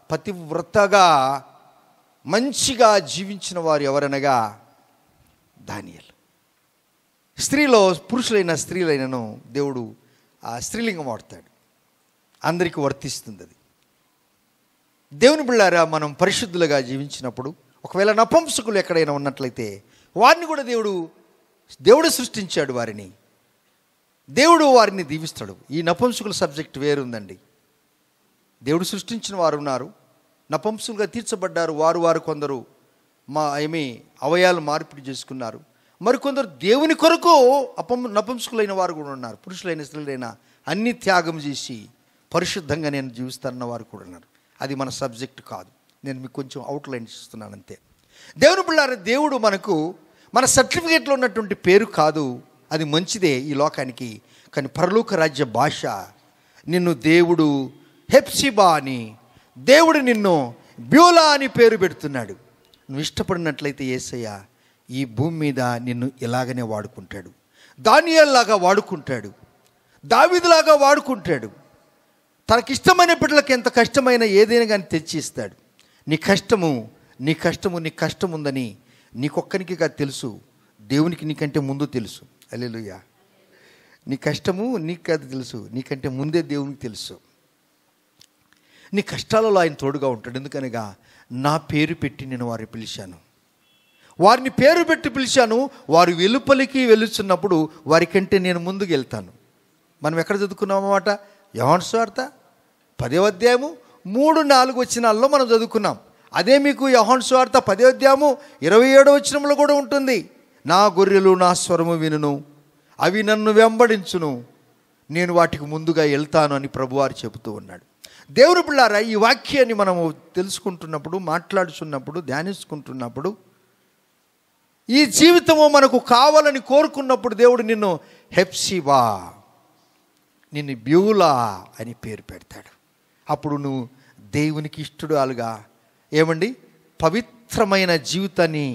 పతివ్రతగా మంచిగా జీవించిన వారు ఎవరనగా దానియేలు. స్త్రీలో పురుషులైన స్త్రీలైనను దేవుడు స్త్రీలింగం వాడతాడు, అందరికీ వర్తిస్తుంది అది. దేవుని బిళ్ళారా, మనం పరిశుద్ధులుగా జీవించినప్పుడు ఒకవేళ నపుంసకులు ఎక్కడైనా ఉన్నట్లయితే వారిని కూడా దేవుడు సృష్టించాడు. దేవుడు వారిని దీవిస్తాడు. ఈ నపుంసకుల సబ్జెక్ట్ వేరుందండి. దేవుడు సృష్టించిన వారు ఉన్నారు, నపుంసకులుగా తీర్చబడ్డారు. వారు కొందరు అవయాలు మార్పిడి చేసుకున్నారు. మరికొందరు దేవుని కొరకు నపుంసకులైన వారు కూడా ఉన్నారు. పురుషులైన స్త్రీలైన అన్ని త్యాగం చేసి పరిశుద్ధంగా నేను జీవిస్తానన్న వారు కూడా ఉన్నారు. అది మన సబ్జెక్ట్ కాదు, నేను మీకు కొంచెం అవుట్లైన్ ఇస్తున్నాను అంతే. దేవుని బిళ్ళారా, దేవుడు మనకు మన సర్టిఫికేట్లో ఉన్నటువంటి పేరు కాదు, అది మంచిదే ఈ లోకానికి. కానీ పరలోక రాజ్య భాష నిన్ను దేవుడు హెప్సిబా అని, దేవుడు నిన్ను బ్యూలా అని పేరు పెడుతున్నాడు. నువ్వు ఇష్టపడినట్లయితే యేసయ్య ఈ భూమి మీద నిన్ను ఇలాగనే వాడుకుంటాడు. దానియేలులాగా వాడుకుంటాడు, దావీదులాగా వాడుకుంటాడు. తనకిష్టమైన బిడ్డలకు ఎంత కష్టమైన ఏదైనా కానీ తెచ్చి ఇస్తాడు. నీ కష్టం ఉందని నీకొక్కనికి కాదు తెలుసు, దేవునికి నీకంటే ముందు తెలుసు. హల్లెలూయా. నీ కష్టము నీకు కాదు తెలుసు, నీకంటే ముందే దేవునికి తెలుసు. నీ కష్టాలలో ఆయన తోడుగా ఉంటాడు. ఎందుకనగా నా పేరు పెట్టి నేను వారిని పిలిచాను, వారిని పేరు పెట్టి పిలిచాను. వారు వెలుపలికి వెలుచున్నప్పుడు వారికంటే నేను ముందుకు వెళ్తాను. మనం ఎక్కడ చదువుకున్నాం అన్నమాట? యోహాను సువార్త 10వ అధ్యాయము 3-4 వచనాల్లో మనం చదువుకున్నాం. అదే మీకు యోహాను సువార్త 10వ అధ్యాయము 27వ వచనంలో కూడా ఉంటుంది. నా గొర్రెలు నా స్వరము వినును, అవి నన్ను వెంబడించును, నేను వాటికి ముందుగా వెళ్తాను అని ప్రభువారు చెబుతూ ఉన్నాడు. దేవుని పిల్లారా, ఈ వాక్యాన్ని మనము తెలుసుకుంటున్నప్పుడు, మాట్లాడుతున్నప్పుడు, ధ్యానించుకుంటున్నప్పుడు, ఈ జీవితము మనకు కావాలని కోరుకున్నప్పుడు దేవుడు నిన్ను హెప్సిబా, నిన్ను బ్యూలా అని పేరు పెడతాడు. అప్పుడు నువ్వు దేవునికి ఇష్టడుగా ఏమండి పవిత్రమైన జీవితాన్ని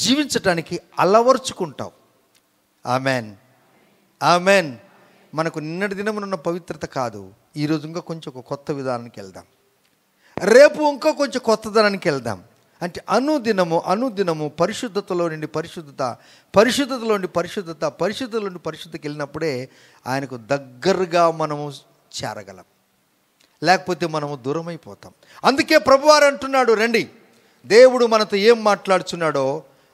జీవించటానికి అలవర్చుకుంటావు. Amen, amen. మనకు నిన్నటి దినమునున్న పవిత్రత కాదు, ఈరోజు ఇంకా కొంచెం ఒక కొత్త విధానానికి వెళ్దాం, రేపు ఇంకా కొంచెం కొత్తదనానికి వెళ్దాం. అంటే అనుదినము పరిశుద్ధతలో నుండి పరిశుద్ధత, పరిశుద్ధతలో నుండి పరిశుద్ధత, పరిశుద్ధతలో నుండి పరిశుద్ధతకి వెళ్ళినప్పుడే ఆయనకు దగ్గరగా మనము చేరగలం, లేకపోతే మనము దూరం అయిపోతాం. అందుకే ప్రభువారు అంటున్నాడు, రండి దేవుడు మనతో ఏం మాట్లాడుతున్నాడో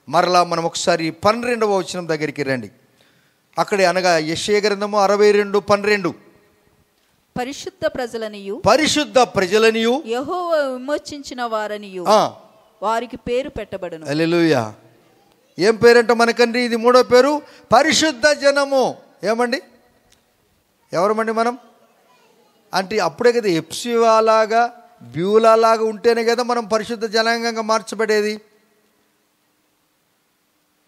మరలా మనం ఒకసారి 12వ వచనం దగ్గరికి రండి. అక్కడే అనగా యెషయా గ్రంథము 62:12, పరిశుద్ధ ప్రజలనియు యెహోవా విమోచించిన వారనియు వారికి పేరు పెట్టబడును. హల్లెలూయా. ఏం పేరంట మనకండి? ఇది 3వ పేరు, పరిశుద్ధ జనము. ఏమండి, ఎవరమండి మనం? అంటే అప్పుడే కదా ఎప్సివాలాగా బ్యూలాలాగా ఉంటేనే కదా మనం పరిశుద్ధ జనాంగంగా మార్చబడేది.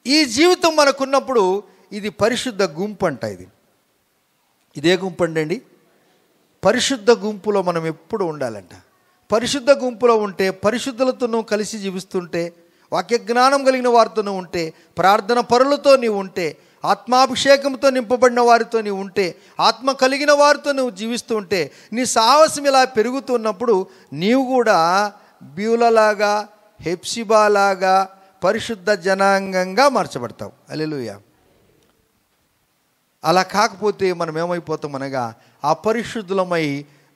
ఈ జీవితం మనకున్నప్పుడు ఇది పరిశుద్ధ గుంపు అంట. ఇదే గుంపు అండి. పరిశుద్ధ గుంపులో మనం ఎప్పుడు ఉండాలంట. పరిశుద్ధ గుంపులో ఉంటే, పరిశుద్ధులతో కలిసి జీవిస్తుంటే, వాక్య జ్ఞానం కలిగిన వారితో ఉంటే, ప్రార్థన పరులతో నీవు ఉంటే, ఆత్మాభిషేకంతో నింపబడిన వారితో నీవు ఉంటే, ఆత్మ కలిగిన వారితో నువ్వు జీవిస్తూ ఉంటే, నీ సాహసం ఇలా పెరుగుతున్నప్పుడు నీవు కూడా బ్యూలలాగా, హెప్సిబాలాగా పరిశుద్ధ జనాంగంగా మార్చబడతావు. హల్లెలూయా. అలా కాకపోతే మనం ఏమైపోతాం అనగా అపరిశుద్ధులమై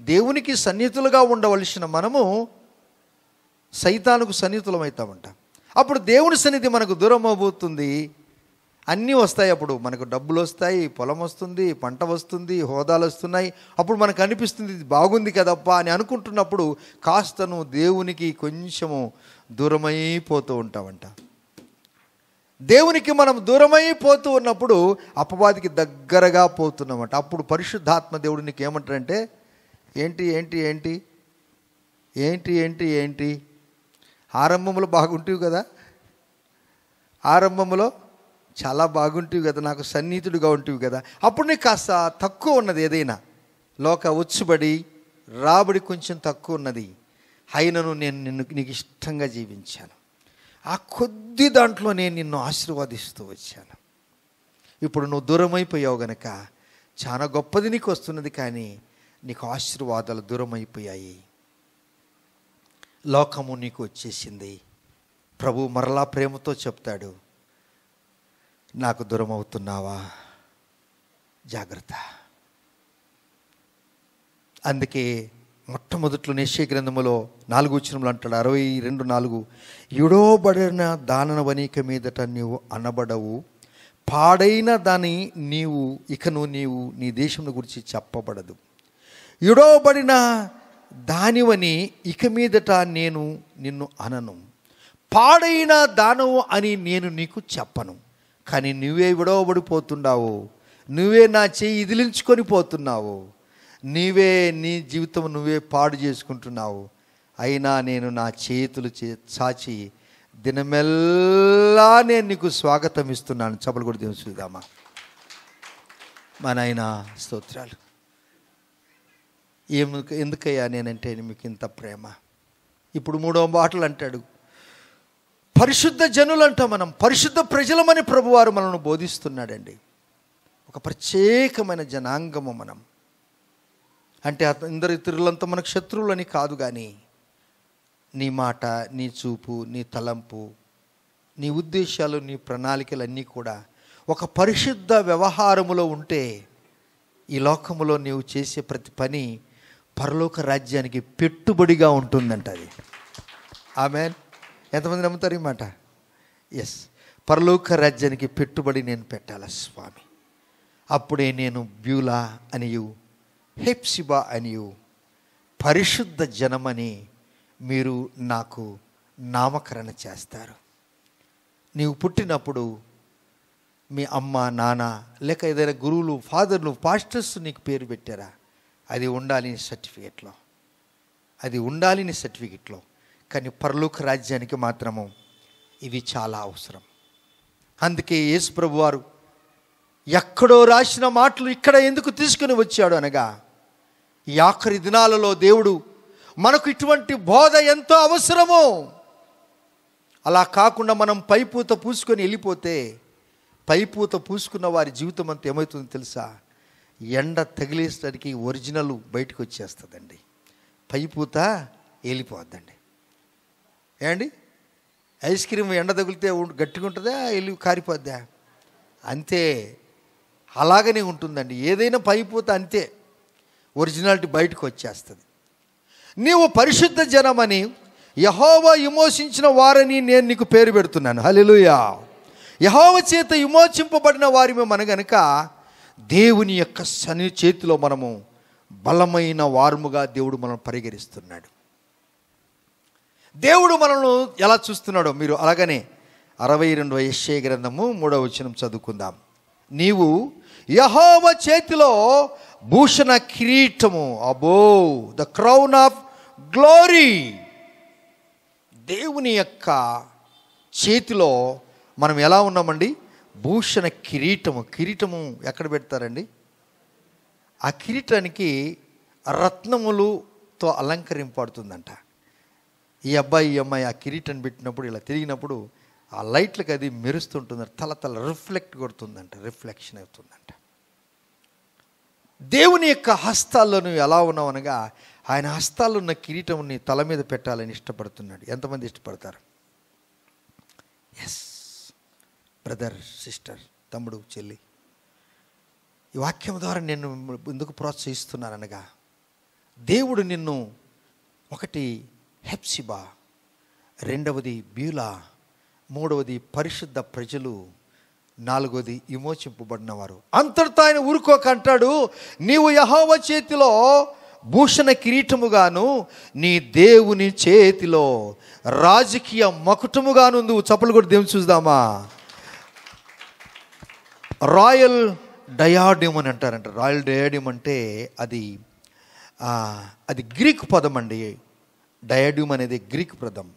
దేవునికి సన్నిహితులుగా ఉండవలసిన మనము సైతానుకు సన్నిహితులమవుతామంట. అప్పుడు దేవుని సన్నిధి మనకు దూరం అవబోతుంది. అన్నీ వస్తాయి, అప్పుడు మనకు డబ్బులు వస్తాయి, పొలం వస్తుంది, పంట వస్తుంది, హోదాలు వస్తున్నాయి. అప్పుడు మనకు అనిపిస్తుంది ఇది బాగుంది కదప్పా అని అనుకుంటున్నప్పుడు కాస్తను దేవునికి కొంచెము దూరమైపోతూ ఉంటామంట. దేవునికి మనం దూరమైపోతూ ఉన్నప్పుడు అపవాదికి దగ్గరగా పోతున్నామంట. అప్పుడు పరిశుద్ధాత్మ దేవుడు నీకు ఏమంటారంటే, ఏంటి ఏంటి ఏంటి ఏంటి ఏంటి ఏంటి ఆరంభంలో బాగుంటివి కదా, ఆరంభంలో చాలా బాగుంటివి కదా, నాకు సన్నిహితుడిగా ఉంటివి కదా. అప్పుడు నీకు కాస్త తక్కువ ఉన్నది, ఏదైనా లోక వచ్చుబడి రాబడి కొంచెం తక్కువ ఉన్నది, అయినను నేను నీకు ఇష్టంగా జీవించాను. ఆ కొద్ది దాంట్లో నేను నిన్ను ఆశీర్వదిస్తూ వచ్చాను. ఇప్పుడు నువ్వు దూరం అయిపోయావు గనక చాలా గొప్పది నీకు వస్తున్నది, కానీ నీకు ఆశీర్వాదాలు దూరం అయిపోయాయి. లోకము నీకు వచ్చేసింది. ప్రభు మరలా ప్రేమతో చెప్తాడు, నాకు దూరం అవుతున్నావా, జాగ్రత్త. అందుకే మొట్టమొదట్లో యెషయా గ్రంథములో 4వ వచనంలో అంటాడు, 62:4, ఎడోబడిన దానవనిక మీదట నీవు అనబడవు, పాడైన దాని నీవు నీ దేశం గురించి చెప్పబడదు. ఎడోబడిన దానివని ఇక మీదట నేను నిన్ను అనను, పాడైన దానవు అని నేను నీకు చెప్పను. కానీ నువ్వే విడవబడిపోతున్నావు, నువ్వే నా చేయి ఇదిలించుకొని పోతున్నావు, నీవే నీ జీవితం నువ్వే పాడు చేసుకుంటున్నావు. అయినా నేను నా చేతులు చాచి దినమెల్లా నేను నీకు స్వాగతం ఇస్తున్నాను. చప్పలు కూడా దేవుని చూద్దామా. మా నాయన స్తోత్రాలు. ఎందుకయ్యా నేనంటే మీకు ఇంత ప్రేమ? ఇప్పుడు 3వ మాటలు అంటాడు, పరిశుద్ధ జనులంట మనం, పరిశుద్ధ ప్రజలమని ప్రభువారు మనల్ని బోధిస్తున్నాడండి. ఒక ప్రత్యేకమైన జనాంగము మనం. అంటే అందరు ఇతరులంతా మనకు శత్రువులని కాదు, కానీ నీ మాట, నీ చూపు, నీ తలంపు, నీ ఉద్దేశాలు, నీ ప్రణాళికలన్నీ కూడా ఒక పరిశుద్ధ వ్యవహారములో ఉంటే ఈ లోకములో నీవు చేసే ప్రతి పని పరలోక రాజ్యానికి పెట్టుబడిగా ఉంటుందంట. అది ఆమేన్. ఎంతమంది నమ్ముతారు ఈ మాట? ఎస్, పరలోక రాజ్యానికి పెట్టుబడి నేను పెట్టాల స్వామి. అప్పుడే నేను బ్యూలా అనియు, హెప్సిబా అనియు, పరిశుద్ధ జనమని మీరు నాకు నామకరణ చేస్తారు. నీవు పుట్టినప్పుడు మీ అమ్మ నాన్న లేక ఏదైనా గురువులు, ఫాదర్లు, పాస్టర్స్ నీకు పేరు పెట్టారా? అది ఉండాలి నీ సర్టిఫికెట్లో, అది ఉండాలి నీ సర్టిఫికెట్లో. కానీ పరలోక రాజ్యానికి మాత్రము ఇవి చాలా అవసరం. అందుకే యేసు ప్రభు వారు ఎక్కడో రాసిన మాటలు ఇక్కడ ఎందుకు తీసుకుని వచ్చాడు అనగా, ఈ ఆఖరి దినాలలో దేవుడు మనకు ఇటువంటి బోధ ఎంతో అవసరము. అలా కాకుండా మనం పైపూత పూసుకొని వెళ్ళిపోతే, పైపూత పూసుకున్న వారి జీవితం అంతా ఏమవుతుందో తెలుసా? ఎండ తగిలేసరికి ఒరిజినల్ బయటకు వచ్చేస్తుందండి, పైపూత వెళ్ళిపోద్దండి. ఏమండి, ఐస్ క్రీమ్ ఎండ తగిలితే గట్టిగా ఉంటుందా, వెళ్ళి కారిపోద్దా? అంతే, అలాగనే ఉంటుందండి. ఏదైనా పైపూత అంతే, ఒరిజినాలిటీ బయటకు వచ్చేస్తుంది. నీవు పరిశుద్ధ జనమని, యెహోవా విమోచించిన వారని నేను నీకు పేరు పెడుతున్నాను. హల్లెలూయా. యెహోవా చేత విమోచింపబడిన వారిమే మన గనుక దేవుని యొక్క చేతిలో మనము బలమైన వారముగా దేవుడు మనల్ని పరిగణిస్తున్నాడు. దేవుడు మనల్ని ఎలా చూస్తున్నాడో మీరు అలాగనే 62వ యెషయా గ్రంథము 3వ వచనం చదువుకుందాం. నీవు యెహోవా చేతిలో భూషణ కిరీటము, అబో ద క్రౌన్ ఆఫ్ గ్లోరీ, దేవుని యొక్క చేతిలో మనం ఎలా ఉన్నామండి? భూషణ కిరీటము. కిరీటము ఎక్కడ పెడతారండి? ఆ కిరీటానికి రత్నములతో అలంకరింపబడుతుందంట. ఈ అబ్బాయి ఈ అమ్మాయి ఆ కిరీటాన్ని పెట్టినప్పుడు ఇలా తిరిగినప్పుడు ఆ లైట్లకు అది మెరుస్తుంటుంది, తల రిఫ్లెక్ట్ కొడుతుందంట, రిఫ్లెక్షన్ అవుతుందంట. దేవుని యొక్క హస్తాల్లో నువ్వు ఎలా ఉన్నావు అనగా, ఆయన హస్తాల్లో ఉన్న కిరీటం నీ తల మీద పెట్టాలని ఇష్టపడుతున్నాడు. ఎంతమంది ఇష్టపడతారు? ఎస్ బ్రదర్, సిస్టర్, తమ్ముడు, చెల్లి, ఈ వాక్యం ద్వారా నేను ఎందుకు ప్రోత్సహిస్తున్నాననగా, దేవుడు నిన్ను ఒకటి హెప్సిబా, రెండవది బ్యూలా, మూడవది పరిశుద్ధ ప్రజలు, నాలుగవది విమోచింపబడినవారు. అంతటితో ఆయన ఊరుకోక అంటాడు, నీవు యెహోవా చేతిలో భూషణ కిరీటముగాను, నీ దేవుని చేతిలో రాజకీయ మకుటముగాను. నువ్వు చప్పలు కూడా దేవుని చూద్దామా? రాయల్ డయాడియం అని అంటారంట. రాయల్ డయాడియం అంటే అది గ్రీక్ పదం అండి. డయాడియం అనేది గ్రీక్ పదం.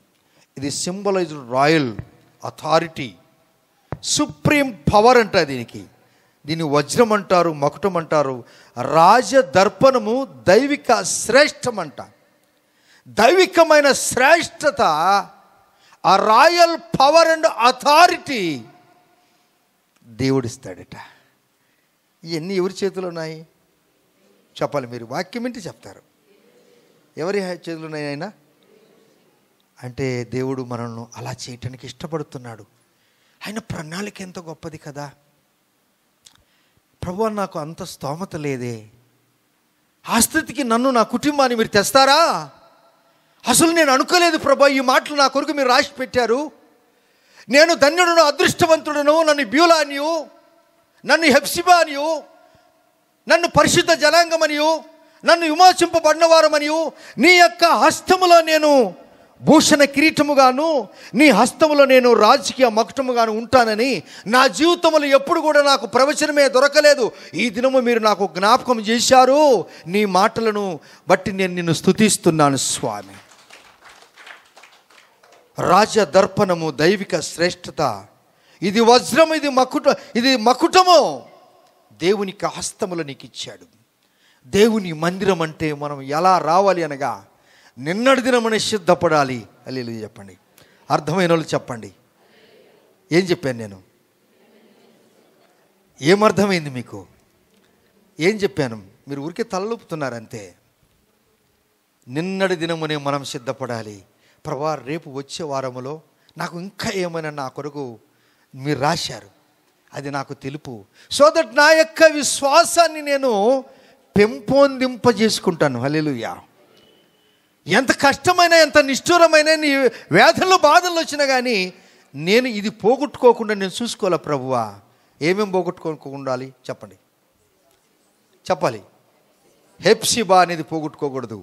ఇది symbolised royal authority, supreme power అంట దీన్ని వజ్రం అంటారు, మకుటం అంటారు. రాజదర్పణము దైవిక శ్రేష్టం అంట. దైవికమైన శ్రేష్టత, ఆ రాయల్ పవర్ అండ్ అథారిటీ దేవుడిస్తాడట. ఇవన్నీ ఎవరి చేతిలో ఉన్నాయి చెప్పాలి. మీరు వాక్యం ఏంటి చెప్తారు? ఎవరి చేతిలో ఉన్నాయి ఆయన? అంటే దేవుడు మనల్ని అలా చేయటానికి ఇష్టపడుతున్నాడు. ఆయన ప్రణాళిక ఎంత గొప్పది కదా. ప్రభువా, నాకు అంత స్తోమత లేదే, ఆ స్థితికి నన్ను, నా కుటుంబాన్ని మీరు తెస్తారా? అసలు నేను అనుకోలేదు ప్రభా, ఈ మాటలు నా కొరకు మీరు రాసి పెట్టారు. నేను ధన్యుడును, అదృష్టవంతుడును, నన్ను బ్యూలా అనియు, నన్ను హెప్సిబా అనియు, నన్ను పరిశుద్ధ జనాంగమనియు, నన్ను విమోచింపబడినవారమనియు, నీ యొక్క హస్తములో నేను భూషణ కిరీటముగాను, నీ హస్తములో నేను రాజకీయ మకుటముగాను ఉంటానని నా జీవితంలో ఎప్పుడు కూడా నాకు ప్రవచనమే దొరకలేదు. ఈ దినము మీరు నాకు జ్ఞాపకం చేశారు. నీ మాటలను బట్టి నేను నిన్ను స్తుతిస్తున్నాను స్వామి. రాజదర్పణము, దైవిక శ్రేష్టత, ఇది వజ్రం, ఇది మకుటము దేవునికి హస్తములో నీకు ఇచ్చాడు. దేవుని మందిరం అంటే మనం ఎలా రావాలి అనగా, నిన్నటి దినమని సిద్ధపడాలి. హల్లెలూయా చెప్పండి. అర్థమైన వాళ్ళు చెప్పండి. ఏం చెప్పాను నేను? ఏమర్థమైంది మీకు? ఏం చెప్పాను? మీరు ఊరికే తలలుపుతున్నారంతే. నిన్నటి దినమునే మనం సిద్ధపడాలి. ప్రభా, రేపు వచ్చే వారములో నాకు ఇంకా ఏమైనా నా కొరకు మీరు రాశారు, అది నాకు తెలుపు. సో దట్ నా యొక్క విశ్వాసాన్ని నేను పెంపొందింపజేసుకుంటాను. హల్లెలూయా. ఎంత కష్టమైనా, ఎంత నిష్ఠూరమైన, నీ వేదనలు, బాధలు వచ్చినా కానీ నేను ఇది పోగొట్టుకోకుండా నేను చూసుకోవాలి. ప్రభువా, ఏమేమి పోగొట్టుకోకుండాలి చెప్పండి, చెప్పాలి. హెప్సిబా అనేది పోగొట్టుకోకూడదు,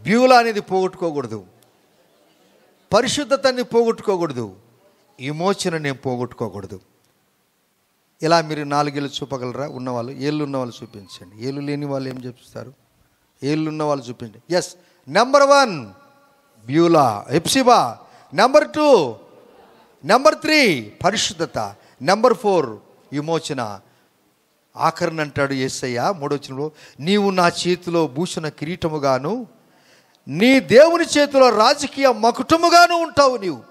బ్యూలా అనేది పోగొట్టుకోకూడదు, పరిశుద్ధతని పోగొట్టుకోకూడదు, విమోచన నేను పోగొట్టుకోకూడదు. ఇలా మీరు 4 ఏళ్ళు చూపగలరా? ఉన్నవాళ్ళు, ఏళ్ళు ఉన్నవాళ్ళు చూపించండి. ఏళ్ళు లేని వాళ్ళు ఏం చూపిస్తారు? ఏళ్ళు ఉన్న వాళ్ళు చూపించండి. Yes, number 1 Beulah, Hephzibah. Number 2 number 3 పరిశుద్ధత. నెంబర్ 4 విమోచన. ఆఖరిని అంటాడు యేసయ్య 3వ వచనంలో, నీవు నా చేతిలో భూషణ కిరీటముగాను నీ దేవుని చేతిలో రాజకీయ మకుటముగాను ఉంటావు నీవు.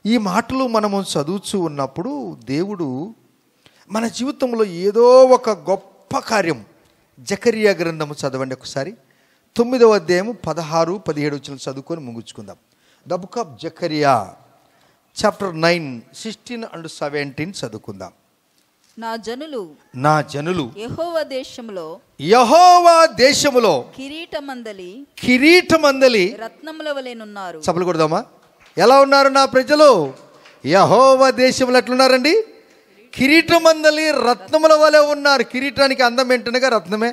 ఈ మాటలు మనము చదువుతూ ఉన్నప్పుడు దేవుడు మన జీవితంలో ఏదో ఒక గొప్ప కార్యం. జకరియా గ్రంథము చదవండి ఒకసారి. 9వ అధ్యాయము 16, 17 వచనాలు చదువుకొని ముగించుకుందాం. The book of Zechariah chapter 9, 16 and 17 చదువుకుందాం. నా జనులు యెహోవా దేశములో కిరీటమందలి రత్నముల వలెనున్నారు. చప్పలు కొడదామా? ఎలా ఉన్నారు నా ప్రజలు? యెహోవా దేశంలో ఎట్లున్నారండి? కిరీటమందలి రత్నముల వలె ఉన్నారు. కిరీటానికి అందం ఏంటనగా రత్నమే.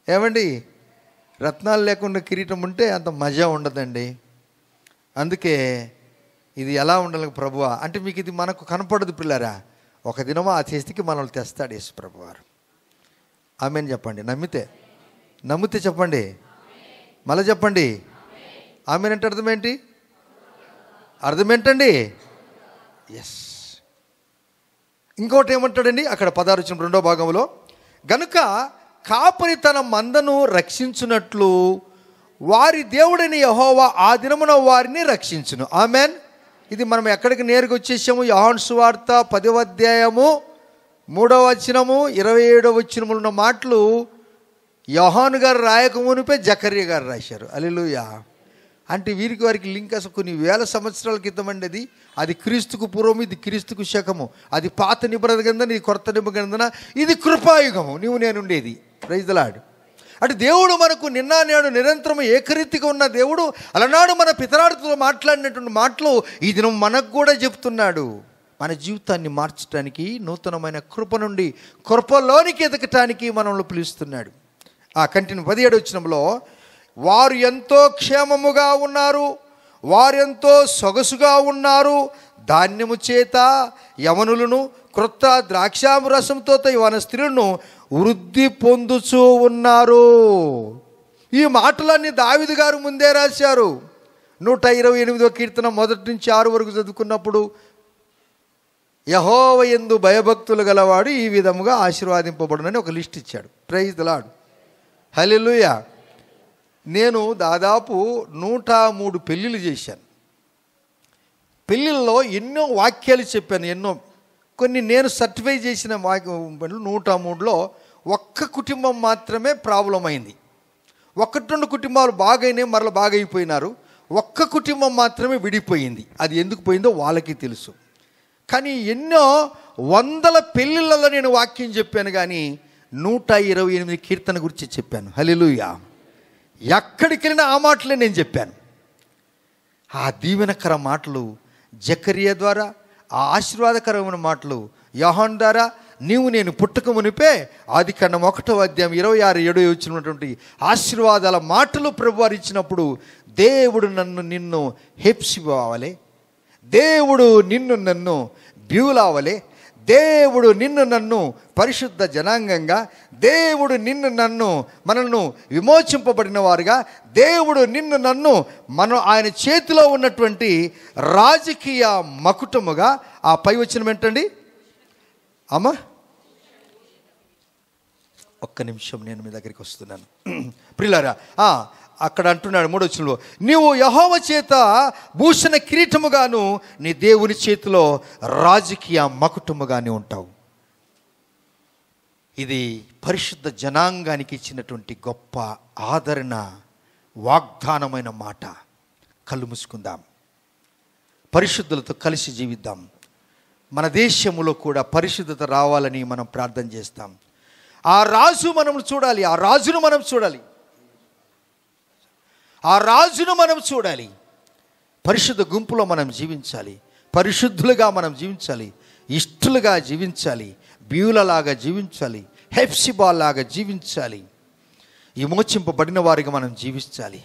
ఏమండి, రత్నాలు లేకుండా కిరీటం ఉంటే అంత మజా ఉండదండి. అందుకే ఇది ఎలా ఉండాలి ప్రభువా అంటే, మీకు ఇది మనకు కనపడదు పిల్లరా. ఒక దినమా ఆ చేతికి మనల్ని తెస్తాడు యేసు ప్రభువారు. ఆమేన్ చెప్పండి. నమ్మితే చెప్పండి, మళ్ళీ చెప్పండి. ఆమేన్ అంటే అర్థం ఏంటి? అర్థం ఏంటండి? ఎస్. ఇంకోటి ఏమంటాడండి అక్కడ 16 వచనం 2వ భాగంలో, గనుక కాపరి తన మందను రక్షించున్నట్లు వారి దేవుడైన యెహోవా ఆ దినమున వారిని రక్షించును. ఆమేన్. ఇది మనం ఎక్కడికి నేరుగా వచ్చేసాము? యోహాను సువార్త 10వ అధ్యాయము 3వ వచనము 27వ వచనములు ఉన్న మాటలు యోహాను గారు రాయకమునిపే జకరియా గారు రాశారు. హల్లెలూయా. అంటే వారికి లింక్ అసలు కొన్ని వేల సంవత్సరాల క్రితం అండి. అది క్రీస్తుకు పూర్వం, ఇది క్రీస్తుకు శకము. అది పాత నిబంధన గ్రంథం, ఇది కొత్త నిబంధన, ఇది కృపాయుగము. నేను ఉండేది. Praise the Lord. అంటే దేవుడు మనకు నిన్న నేడు నిరంతరం ఏకరీతిగా ఉన్న దేవుడు అలనాడు మన పితరాడుతో మాట్లాడినటువంటి మాటలు ఈ దినం మనకు కూడా చెప్తున్నాడు. మన జీవితాన్ని మార్చడానికి, నూతనమైన కృప నుండి కృపలోనికి ఎదగటానికి మనల్ని పిలుస్తున్నాడు. ఆ కంటిన్యూ 17వ వచనంలో, వారు ఎంతో క్షేమముగా ఉన్నారు, వారెంతో సొగసుగా ఉన్నారు, ధాన్యము చేత యవనులను క్రొత్త ద్రాక్షారసంతో యవన స్త్రీలను వృద్ధి పొందుచూ ఉన్నారు. ఈ మాటలన్నీ దావీదు గారు ముందే రాశారు. 128వ కీర్తన 1 నుంచి 6 వరకు చదువుకున్నప్పుడు, యెహోవా యందు భయభక్తులు గలవాడు ఈ విధముగా ఆశీర్వాదింపబడునని ఒక లిస్ట్ ఇచ్చాడు. Praise the Lord. హల్లెలూయా. నేను దాదాపు 103 పెళ్ళిళ్ళు చేశాను. పెళ్ళిళ్ళలో ఎన్నో వాక్యాలు చెప్పాను. కొన్ని నేను సర్టిఫై చేసిన 103లో ఒక్క కుటుంబం మాత్రమే ప్రాబ్లం అయింది. 1-2 కుటుంబాలు బాగైనాయి, మరలా బాగైపోయినారు. ఒక్క కుటుంబం మాత్రమే విడిపోయింది. అది ఎందుకు పోయిందో వాళ్ళకి తెలుసు. కానీ ఎన్నో వందల పెళ్ళిళ్ళలో నేను వాక్యం చెప్పాను, కానీ 128 కీర్తన గురించి చెప్పాను. హల్లెలూయా. ఎక్కడికి వెళ్ళినా ఆ మాటలే నేను చెప్పాను. ఆ దీవెనకర మాటలు జకరియా ద్వారా, ఆ ఆశీర్వాదకరమైన మాటలు యోహాను ద్వారా, నేను పుట్టక మునిపే ఆదికాండం 1వ అధ్యాయం 26-27 వచ్చినటువంటి ఆశీర్వాదాల మాటలు ప్రభువారు ఇచ్చినప్పుడు, దేవుడు నిన్ను హెప్సిబా అవలే, దేవుడు నన్ను బ్యూలా అవలే, దేవుడు నన్ను పరిశుద్ధ జనాంగంగా, దేవుడు మనల్ని విమోచింపబడిన వారుగా, దేవుడు నన్ను ఆయన చేతిలో ఉన్నటువంటి రాజకీయ మకుటముగా. ఆ పై వచనం ఏంటండి అమ్మా? ఒక్క నిమిషం, నేను మీ దగ్గరికి వస్తున్నాను ప్రియులారా. అక్కడ అంటున్నాడు 3వ వచనంలో, నీవు యెహోవా చేత భూషణ కిరీటముగాను నీ దేవుని చేతిలో రాజకీయ మకుటముగానే ఉంటావు. ఇది పరిశుద్ధ జనాంగానికి ఇచ్చినటువంటి గొప్ప ఆదరణ, వాగ్దానమైన మాట. కళ్ళు మూసుకుందాం, పరిశుద్ధులతో కలిసి జీవిద్దాం. మన దేశంలో కూడా పరిశుద్ధత రావాలని మనం ప్రార్థన చేస్తాం. ఆ రాజు మనం చూడాలి, ఆ రాజును మనం చూడాలి, ఆ రాజును మనం చూడాలి. పరిశుద్ధ గుంపులో మనం జీవించాలి, పరిశుద్ధులుగా మనం జీవించాలి, ఇష్టలుగా జీవించాలి, బ్యూలలాగా జీవించాలి, హెప్సిబాలాగా జీవించాలి, విమోచింపబడిన వారిగా మనం జీవించాలి.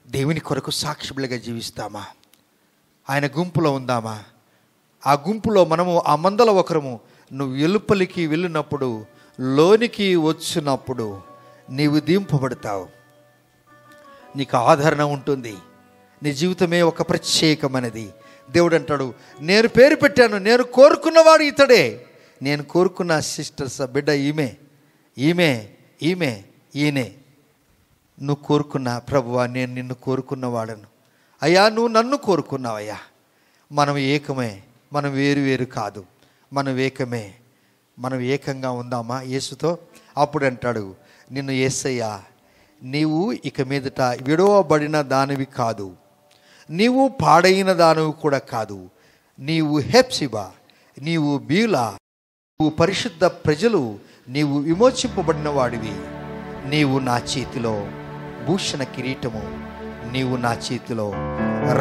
దేవుని కొరకు సాక్షులుగా జీవిస్తామా? ఆయన గుంపులో ఉందామా? ఆ గుంపులో మనము, ఆ మందలో ఒకరము నువ్వు వెలుపలికి వెళ్ళినప్పుడు, లోనికి వచ్చినప్పుడు నీవు దింపబడతావు. నీకు ఆదరణ ఉంటుంది. నీ జీవితమే ఒక ప్రత్యేకమైనది. దేవుడు అంటాడు, నేను పేరు పెట్టాను, నేను కోరుకున్నవాడు ఇతడే. నేను కోరుకున్న సిస్టర్స్ బిడ్డ ఈమె, ఈమె, ఈమె, ఈయనే. నువ్వు కోరుకున్నా, ప్రభువా నేను నిన్ను కోరుకున్నవాడను. అయ్యా నువ్వు నన్ను కోరుకున్నావయ్యా. మనం ఏకమే, మనం వేరు వేరు కాదు, మనం ఏకమే. మనం ఏకంగా ఉందామా యేసుతో? అప్పుడు అంటాడు, నిన్ను యేసయ్యా నీవు ఇక మీదట విడవబడిన దానివి కాదు, నీవు పాడైన దానివి కూడా కాదు. నీవు హెప్సిబా, నీవు బీలా, నీవు పరిశుద్ధ ప్రజలు, నీవు విమోచింపబడిన వాడివి. నీవు నా చేతిలో భూషణ కిరీటము, నీవు నా చేతిలో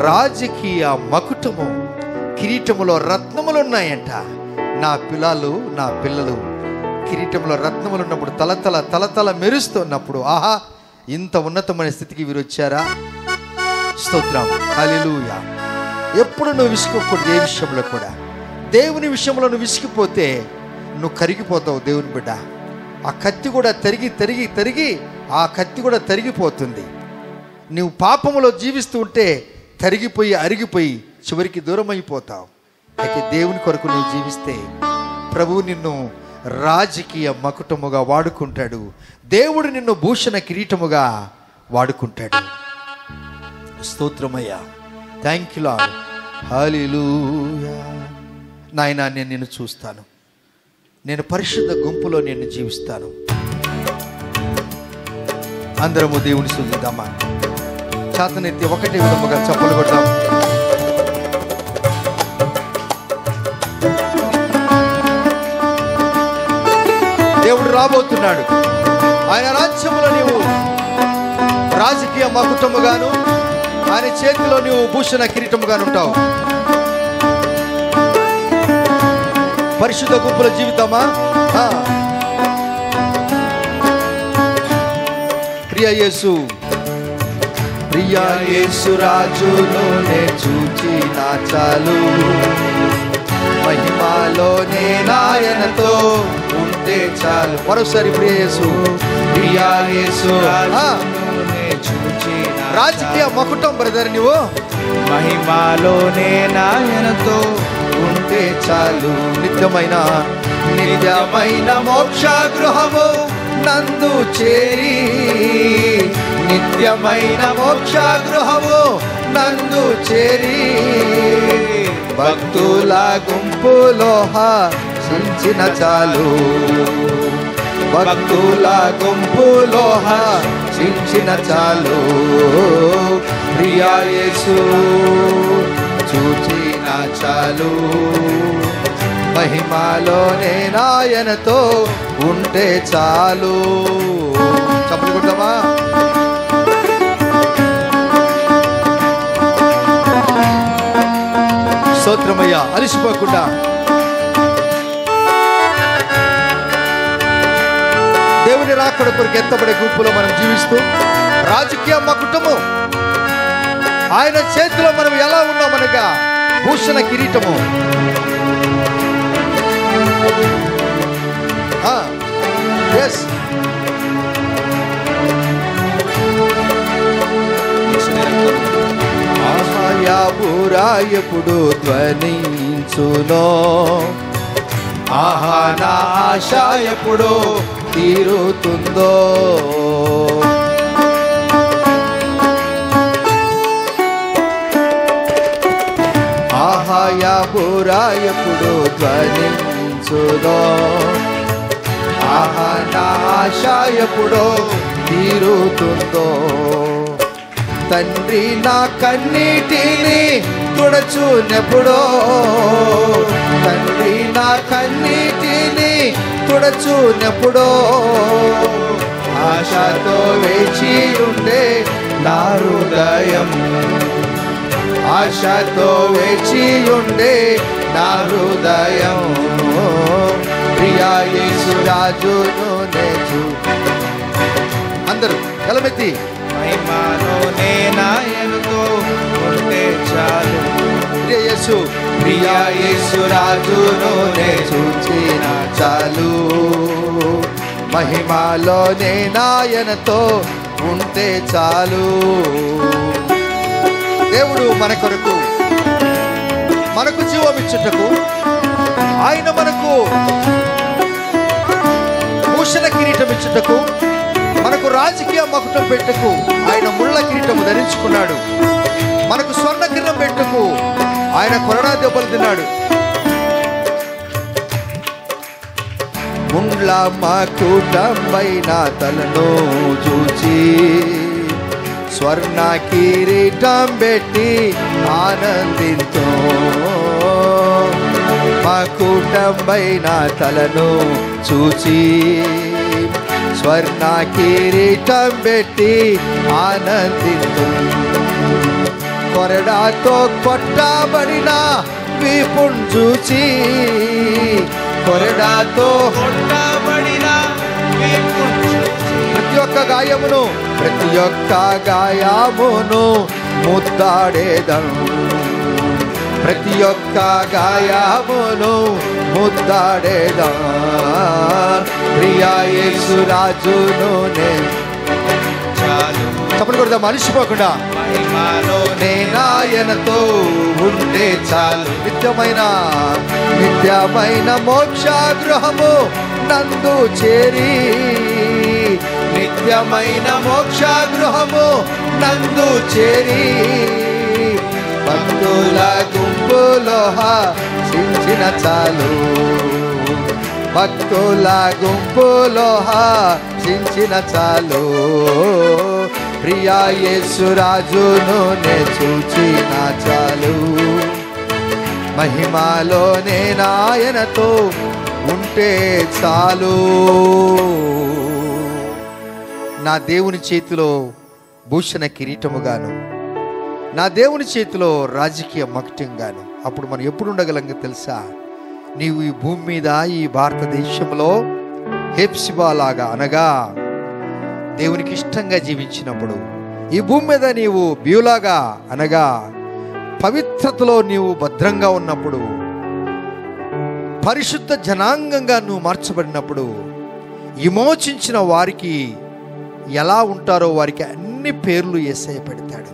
రాజకీయ మకుటము. కిరీటములో రత్నములు ఉన్నాయంట. నా పిల్లలు కిరీటంలో రత్నములు ఉన్నప్పుడు తలతల తలతల మెరుస్తున్నప్పుడు, ఆహా ఇంత ఉన్నతమైన స్థితికి వీరు వచ్చారా? స్తోత్రం, హల్లెలూయా. ఎప్పుడు నువ్వు విసుక్కోకూడదు. ఏ విషయంలో కూడా, దేవుని విషయంలో నువ్వు విసిగిపోతే నువ్వు కరిగిపోతావు. దేవుని బిడ్డ, ఆ కత్తి కూడా తరిగి ఆ కత్తి కూడా తరిగిపోతుంది. నువ్వు పాపములో జీవిస్తూ ఉంటే తరిగిపోయి అరిగిపోయి చివరికి దూరం అయిపోతావు. అయితే దేవుని కొరకు నువ్వు జీవిస్తే ప్రభువు నిన్ను రాజకీయ మకుటముగా వాడుకుంటాడు. దేవుడు నిన్ను భూషణ కిరీటముగా వాడుకుంటాడు. స్తోత్రమయ్యా, థ్యాంక్ యూ లార్డ్, హల్లెలూయా. నాయనా నేను నిన్ను చూస్తాను, నేను పరిశుద్ధ గుంపులో నిన్ను జీవిస్తాను. అందరము దేవుని స్తుతిద్దామా? చేతనెత్తి ఒకటే విధముగా చప్పలు కొడదాం. దేవుడు రాబోతున్నాడు. ఆయన రాజ్యములో నీవు రాజకీయ మకుటముగాను, ఆయన చేతిలో నీవు భూషణ కిరీటముగాను ఉంటావు. పరిశుద్ధ గుంపుల జీవితమా? ప్రియ యేసు రాజులోనే చూచిన చాలు, మహిమలోనే నాయనతో ఉంటే చాలు. మరోసారి ప్రియ యేసు రాజకీయ మకుటం బ్రదర్, నువ్వు మహిమలోనే నాయనతో ఉంటే చాలు. నిత్యమైన మోక్ష గృహము నందు చేరి, నిత్యమైన మోక్ష గృహము నందు చేరి, భక్తుల గుంపులో సించిన చాలు, భక్తుల గుంపులో సించిన చాలు. ప్రియా యేసు చూచిన చాలు, మహిమలోనే నాయనతో ఉంటే చాలు. చప్పట్లు కొడదామా? స్తోత్రమయ్యా. అలిసిపోకుండా దేవుని రాకడ కొరకు ఎత్తబడే గుంపులో మనం జీవిస్తూ, రాజకీయ మకుటము ఆయన చేతిలో మనం ఎలా ఉన్నామనగా భూషణ కిరీటము. ఎస్, ఆహాయాబురా ఎప్పుడు ధ్వనించునో, ఆహా నా ఆశ ఎప్పుడో తీరుతుందో. ఆహాయాబురా ఎప్పుడు ధ్వనించునో, ఆహా నా ఆశ ఎప్పుడో తీరుతుందో. తండ్రి నా కన్నీటిని తుడచునెప్పుడో, తండ్రి నా కన్నీటిని తుడచునెప్పుడో. ఆశతో వేచి ఉండే నా హృదయం, ఆశతో వేచి ఉండే నా హృదయం. ప్రియా యేసు రాజును నేచు. అందరూ కలమెత్తి మహిమలోనే నాయనతో ఉంటే చాలు. ప్రియ యేసు ప్రియా యేసు రాజును నే చూచిన చాలు, మహిమలోనే నాయనతో ఉంటే చాలు. దేవుడు మన కొరకు, మనకు జీవమిచ్చుటకు, ఆయన మనకు భూషణ కిరీటం ఇచ్చుటకు, మనకు రాజకీయ మకుటం పెట్టుకు ఆయన ముళ్ళ కిరీటము ధరించుకున్నాడు. మనకు స్వర్ణ కిరీటం పెట్టుకు ఆయన కొరడా దెబ్బలు తిన్నాడు. ముండ్ల మకుటంపైన తలను చూచి స్వర్ణ కిరీటం పెట్టి ఆనందింతో, మకుటంపైన తలను చూచి స్వర్ణ కిరీటం పెట్టి ఆనందింతో, కొరడాతో కొట్టబడిన వీపును చూచి, కొరడాతో కొట్టబడిన వీపును చూచి, ప్రతి ఒక్క గాయమును, ప్రతి ఒక్క గాయమును ముద్దాడేదను, ప్రతి ఒక్క గాయమును ముద్దాడేదను. ప్రియా యేసు రాజును నే చాలు, చప్పట్లు కొడదా మనిషిపోకుండా, మహిమలోనే నాయనతో ఉంటే చాలు. నిత్యమైన మోక్ష గృహము నందు చేరి, నిత్యమైన మోక్ష గృహము నందు చేరి, భక్తుల గుంపులో చించిన చాలు, భక్తుల గుంపులో చించిన చాలు. ప్రియా యేసు రాజును నే చూచిన చాలు, మహిమలోనే నాయనతో ఉంటే చాలు. నా దేవుని చేతిలో భూషణ కిరీటముగాను, నా దేవుని చేతిలో రాజకీయ మకుటంగాను. అప్పుడు మనం ఎప్పుడు ఉండగలంగా తెలుసా? నీవు ఈ భూమి మీద, ఈ భారతదేశంలో హెప్సిబా లాగా, అనగా దేవునికి ఇష్టంగా జీవించినప్పుడు, ఈ భూమి మీద నీవు బ్యూలాగా, అనగా పవిత్రతలో నీవు భద్రంగా ఉన్నప్పుడు, పరిశుద్ధ జనాంగంగా నువ్వు మార్చబడినప్పుడు, విమోచించిన వారికి ఎలా ఉంటారో వారికి అన్ని పేర్లు యేసయ్య పెడతాడు.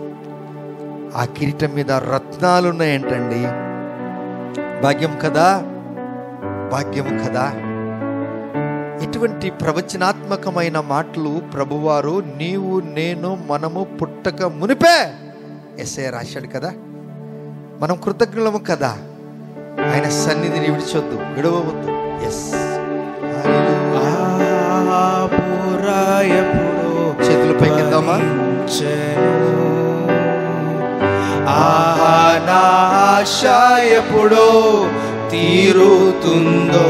ఆ కిరీటం మీద రత్నాలు ఉన్నాయంటండి. భాగ్యం కదా, భాగ్యం కదా. ఇటువంటి ప్రవచనాత్మకమైన మాటలు ప్రభువారు నీవు నేను మనము పుట్టక మునిపే యేసయ్య రాశాడు కదా. మనం కృతజ్ఞులము కదా. ఆయన సన్నిధిని విడిచొద్దు, విడవద్దు. ఎస్, చేతులు పైకిద్దామా? నా ఆశ ఎప్పుడో తీరుతుందో,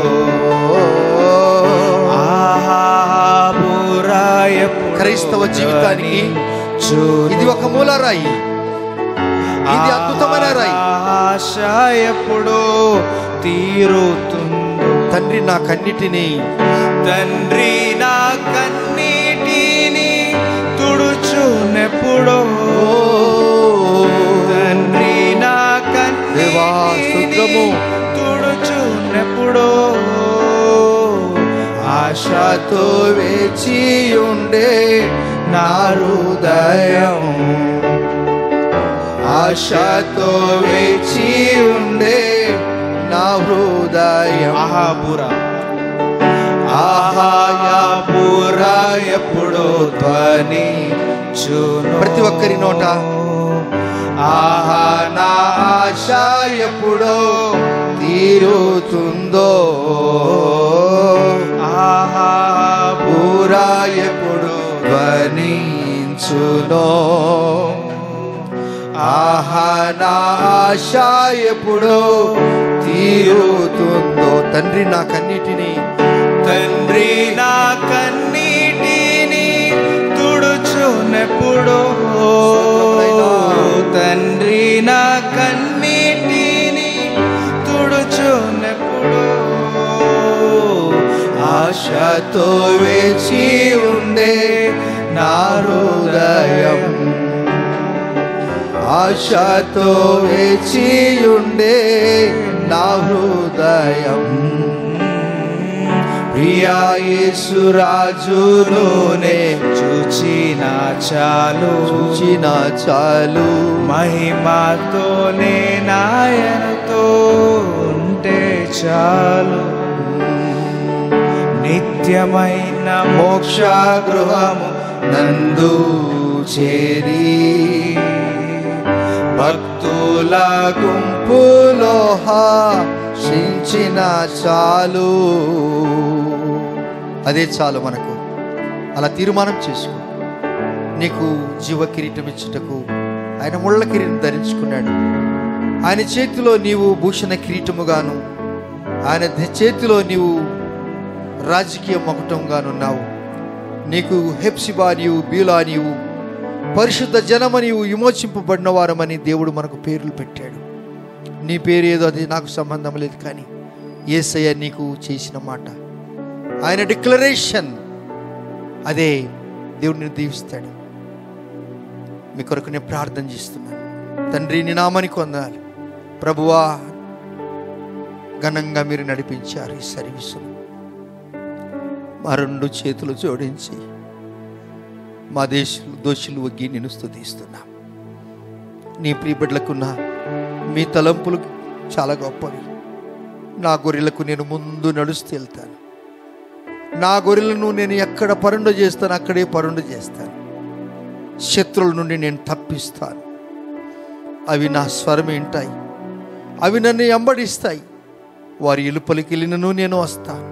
క్రైస్తవ జీవితానికి ఇది ఒక మూలరాయి, ఇది అద్భుతమైన రాయి. ఆశ ఎప్పుడో తీరుతుందో, తండ్రి నా కన్నిటిని, తండ్రి నా కన్నీటిని తుడుచునెప్పుడో, తండ్రి నా కన్నీటిని తుడుచునెప్పుడో, ఆశతో వేచి ఉండే నా హృదయం, ఆశతో వేచి ఉండే నా హృదయం. ఆహాయాపురా ఎప్పుడో ధ్వని చూను, ప్రతి ఒక్కరి నోట ఆహా నా ఆశ ఎప్పుడో తీరుతుందో, ఆహాపురా ఎప్పుడు ధ్వనించునో, ఆహా నా ఆశ ఎప్పుడో తీరుతుందో. తండ్రి నా కన్నిటిని, తండ్రి నా కన్నీటిని తుడుచునెప్పుడో, తండ్రి నా కన్నీటిని తుడుచునెప్పుడో, ఆశతో వేచి ఉండే నా హృదయం, ఆశతో వేచి ఉండే ఆశ్రయం. ప్రియా యేసు రాజులోనే చూచిన చాలు మహిమతోనే నాయనతో ఉంటే చాలు. నిత్యమైన మోక్ష గృహము నందు చేరి భక్తుల గుంపులో హర్షించిన చాలు. అదే చాలు మనకు. అలా తీర్మానం చేసుకో. నీకు జీవ కిరీటం ఇచ్చుటకు ఆయన ముళ్ళ కిరీటం ధరించుకున్నాడు. ఆయన చేతిలో నీవు భూషణ కిరీటముగాను, ఆయన చేతిలో నీవు రాజకీయ మకుటంగానున్నావు. నీకు హెప్సిబా నీవు, బీలా నీవు, పరిశుద్ధ జనమని విమోచింపబడిన వారమని దేవుడు మనకు పేర్లు పెట్టాడు. నీ పేరు ఏదో అది నాకు సంబంధం లేదు, కానీ యేసయ్య నీకు చేసిన మాట, ఆయన డిక్లరేషన్, అదే దేవుడిని దీవిస్తాడు. మీ కొరకు నేను ప్రార్థన చేస్తున్నాను. తండ్రి, నీ నామానికి వందనాలు ప్రభువా. ఘనంగా మీరు నడిపించారు ఈ సర్వీసును. మా రెండు చేతులు జోడించి మా దోషులు వగ్గి నేను స్తుతిస్తున్నా. నీ ప్రియబిడ్డలకున్న మీ తలంపులు చాలా గొప్పవి. నా గొర్రెలకు నేను ముందు నడుస్తూ వెళ్తాను. నా గొర్రెలను నేను ఎక్కడ పరుండ చేస్తాను అక్కడే పరుండ చేస్తాను. శత్రువుల నుండి నేను తప్పిస్తాను. అవి నా స్వరం వింటాయి, అవి నన్ను వెంబడిస్తాయి. వారి ఇలుపలికి వెళ్ళినను నేను వస్తాను,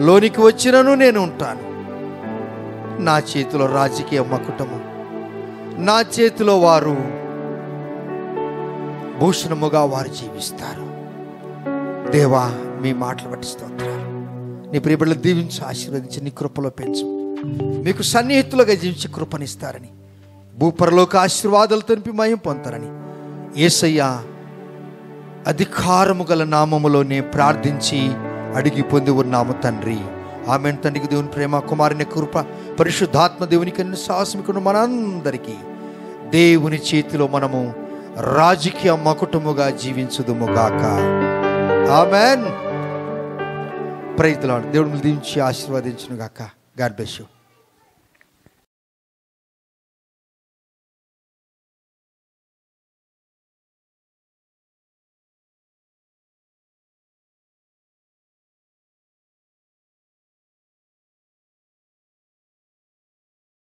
లోనికి వచ్చినను నేను ఉంటాను. నా చేతిలో రాజకీయ మకుటము, నా చేతిలో వారు భూషణముగా వారు జీవిస్తారు. దేవా, మీ మాటలు బట్టి స్తోత్రాలు. నీ ప్రియబిడ్డలు దీవించి ఆశీర్వదించి నీ కృపలో పెంచు. మీకు సన్నిహితులుగా జీవించి కృపనిస్తారని, భూపరలోక ఆశీర్వాదాలు తెలిపి మయం పొందుతారని యేసయ్య అధికారము గల నామములోనే ప్రార్థించి అడిగి పొంది ఉన్నాము తండ్రి. ఆమెన్. తండ్రికి దేవుని ప్రేమ, కుమారుని కృప, పరిశుద్ధాత్మ దేవునికి అన్ని సాహసమికుడు మనందరికీ దేవుని చేతిలో మనము రాజకీయ మకుటముగా జీవించుదుముగాక. ఆమెన్. Praise the Lord. దేవుడు దీవించి ఆశీర్వదించును గాక. God bless you.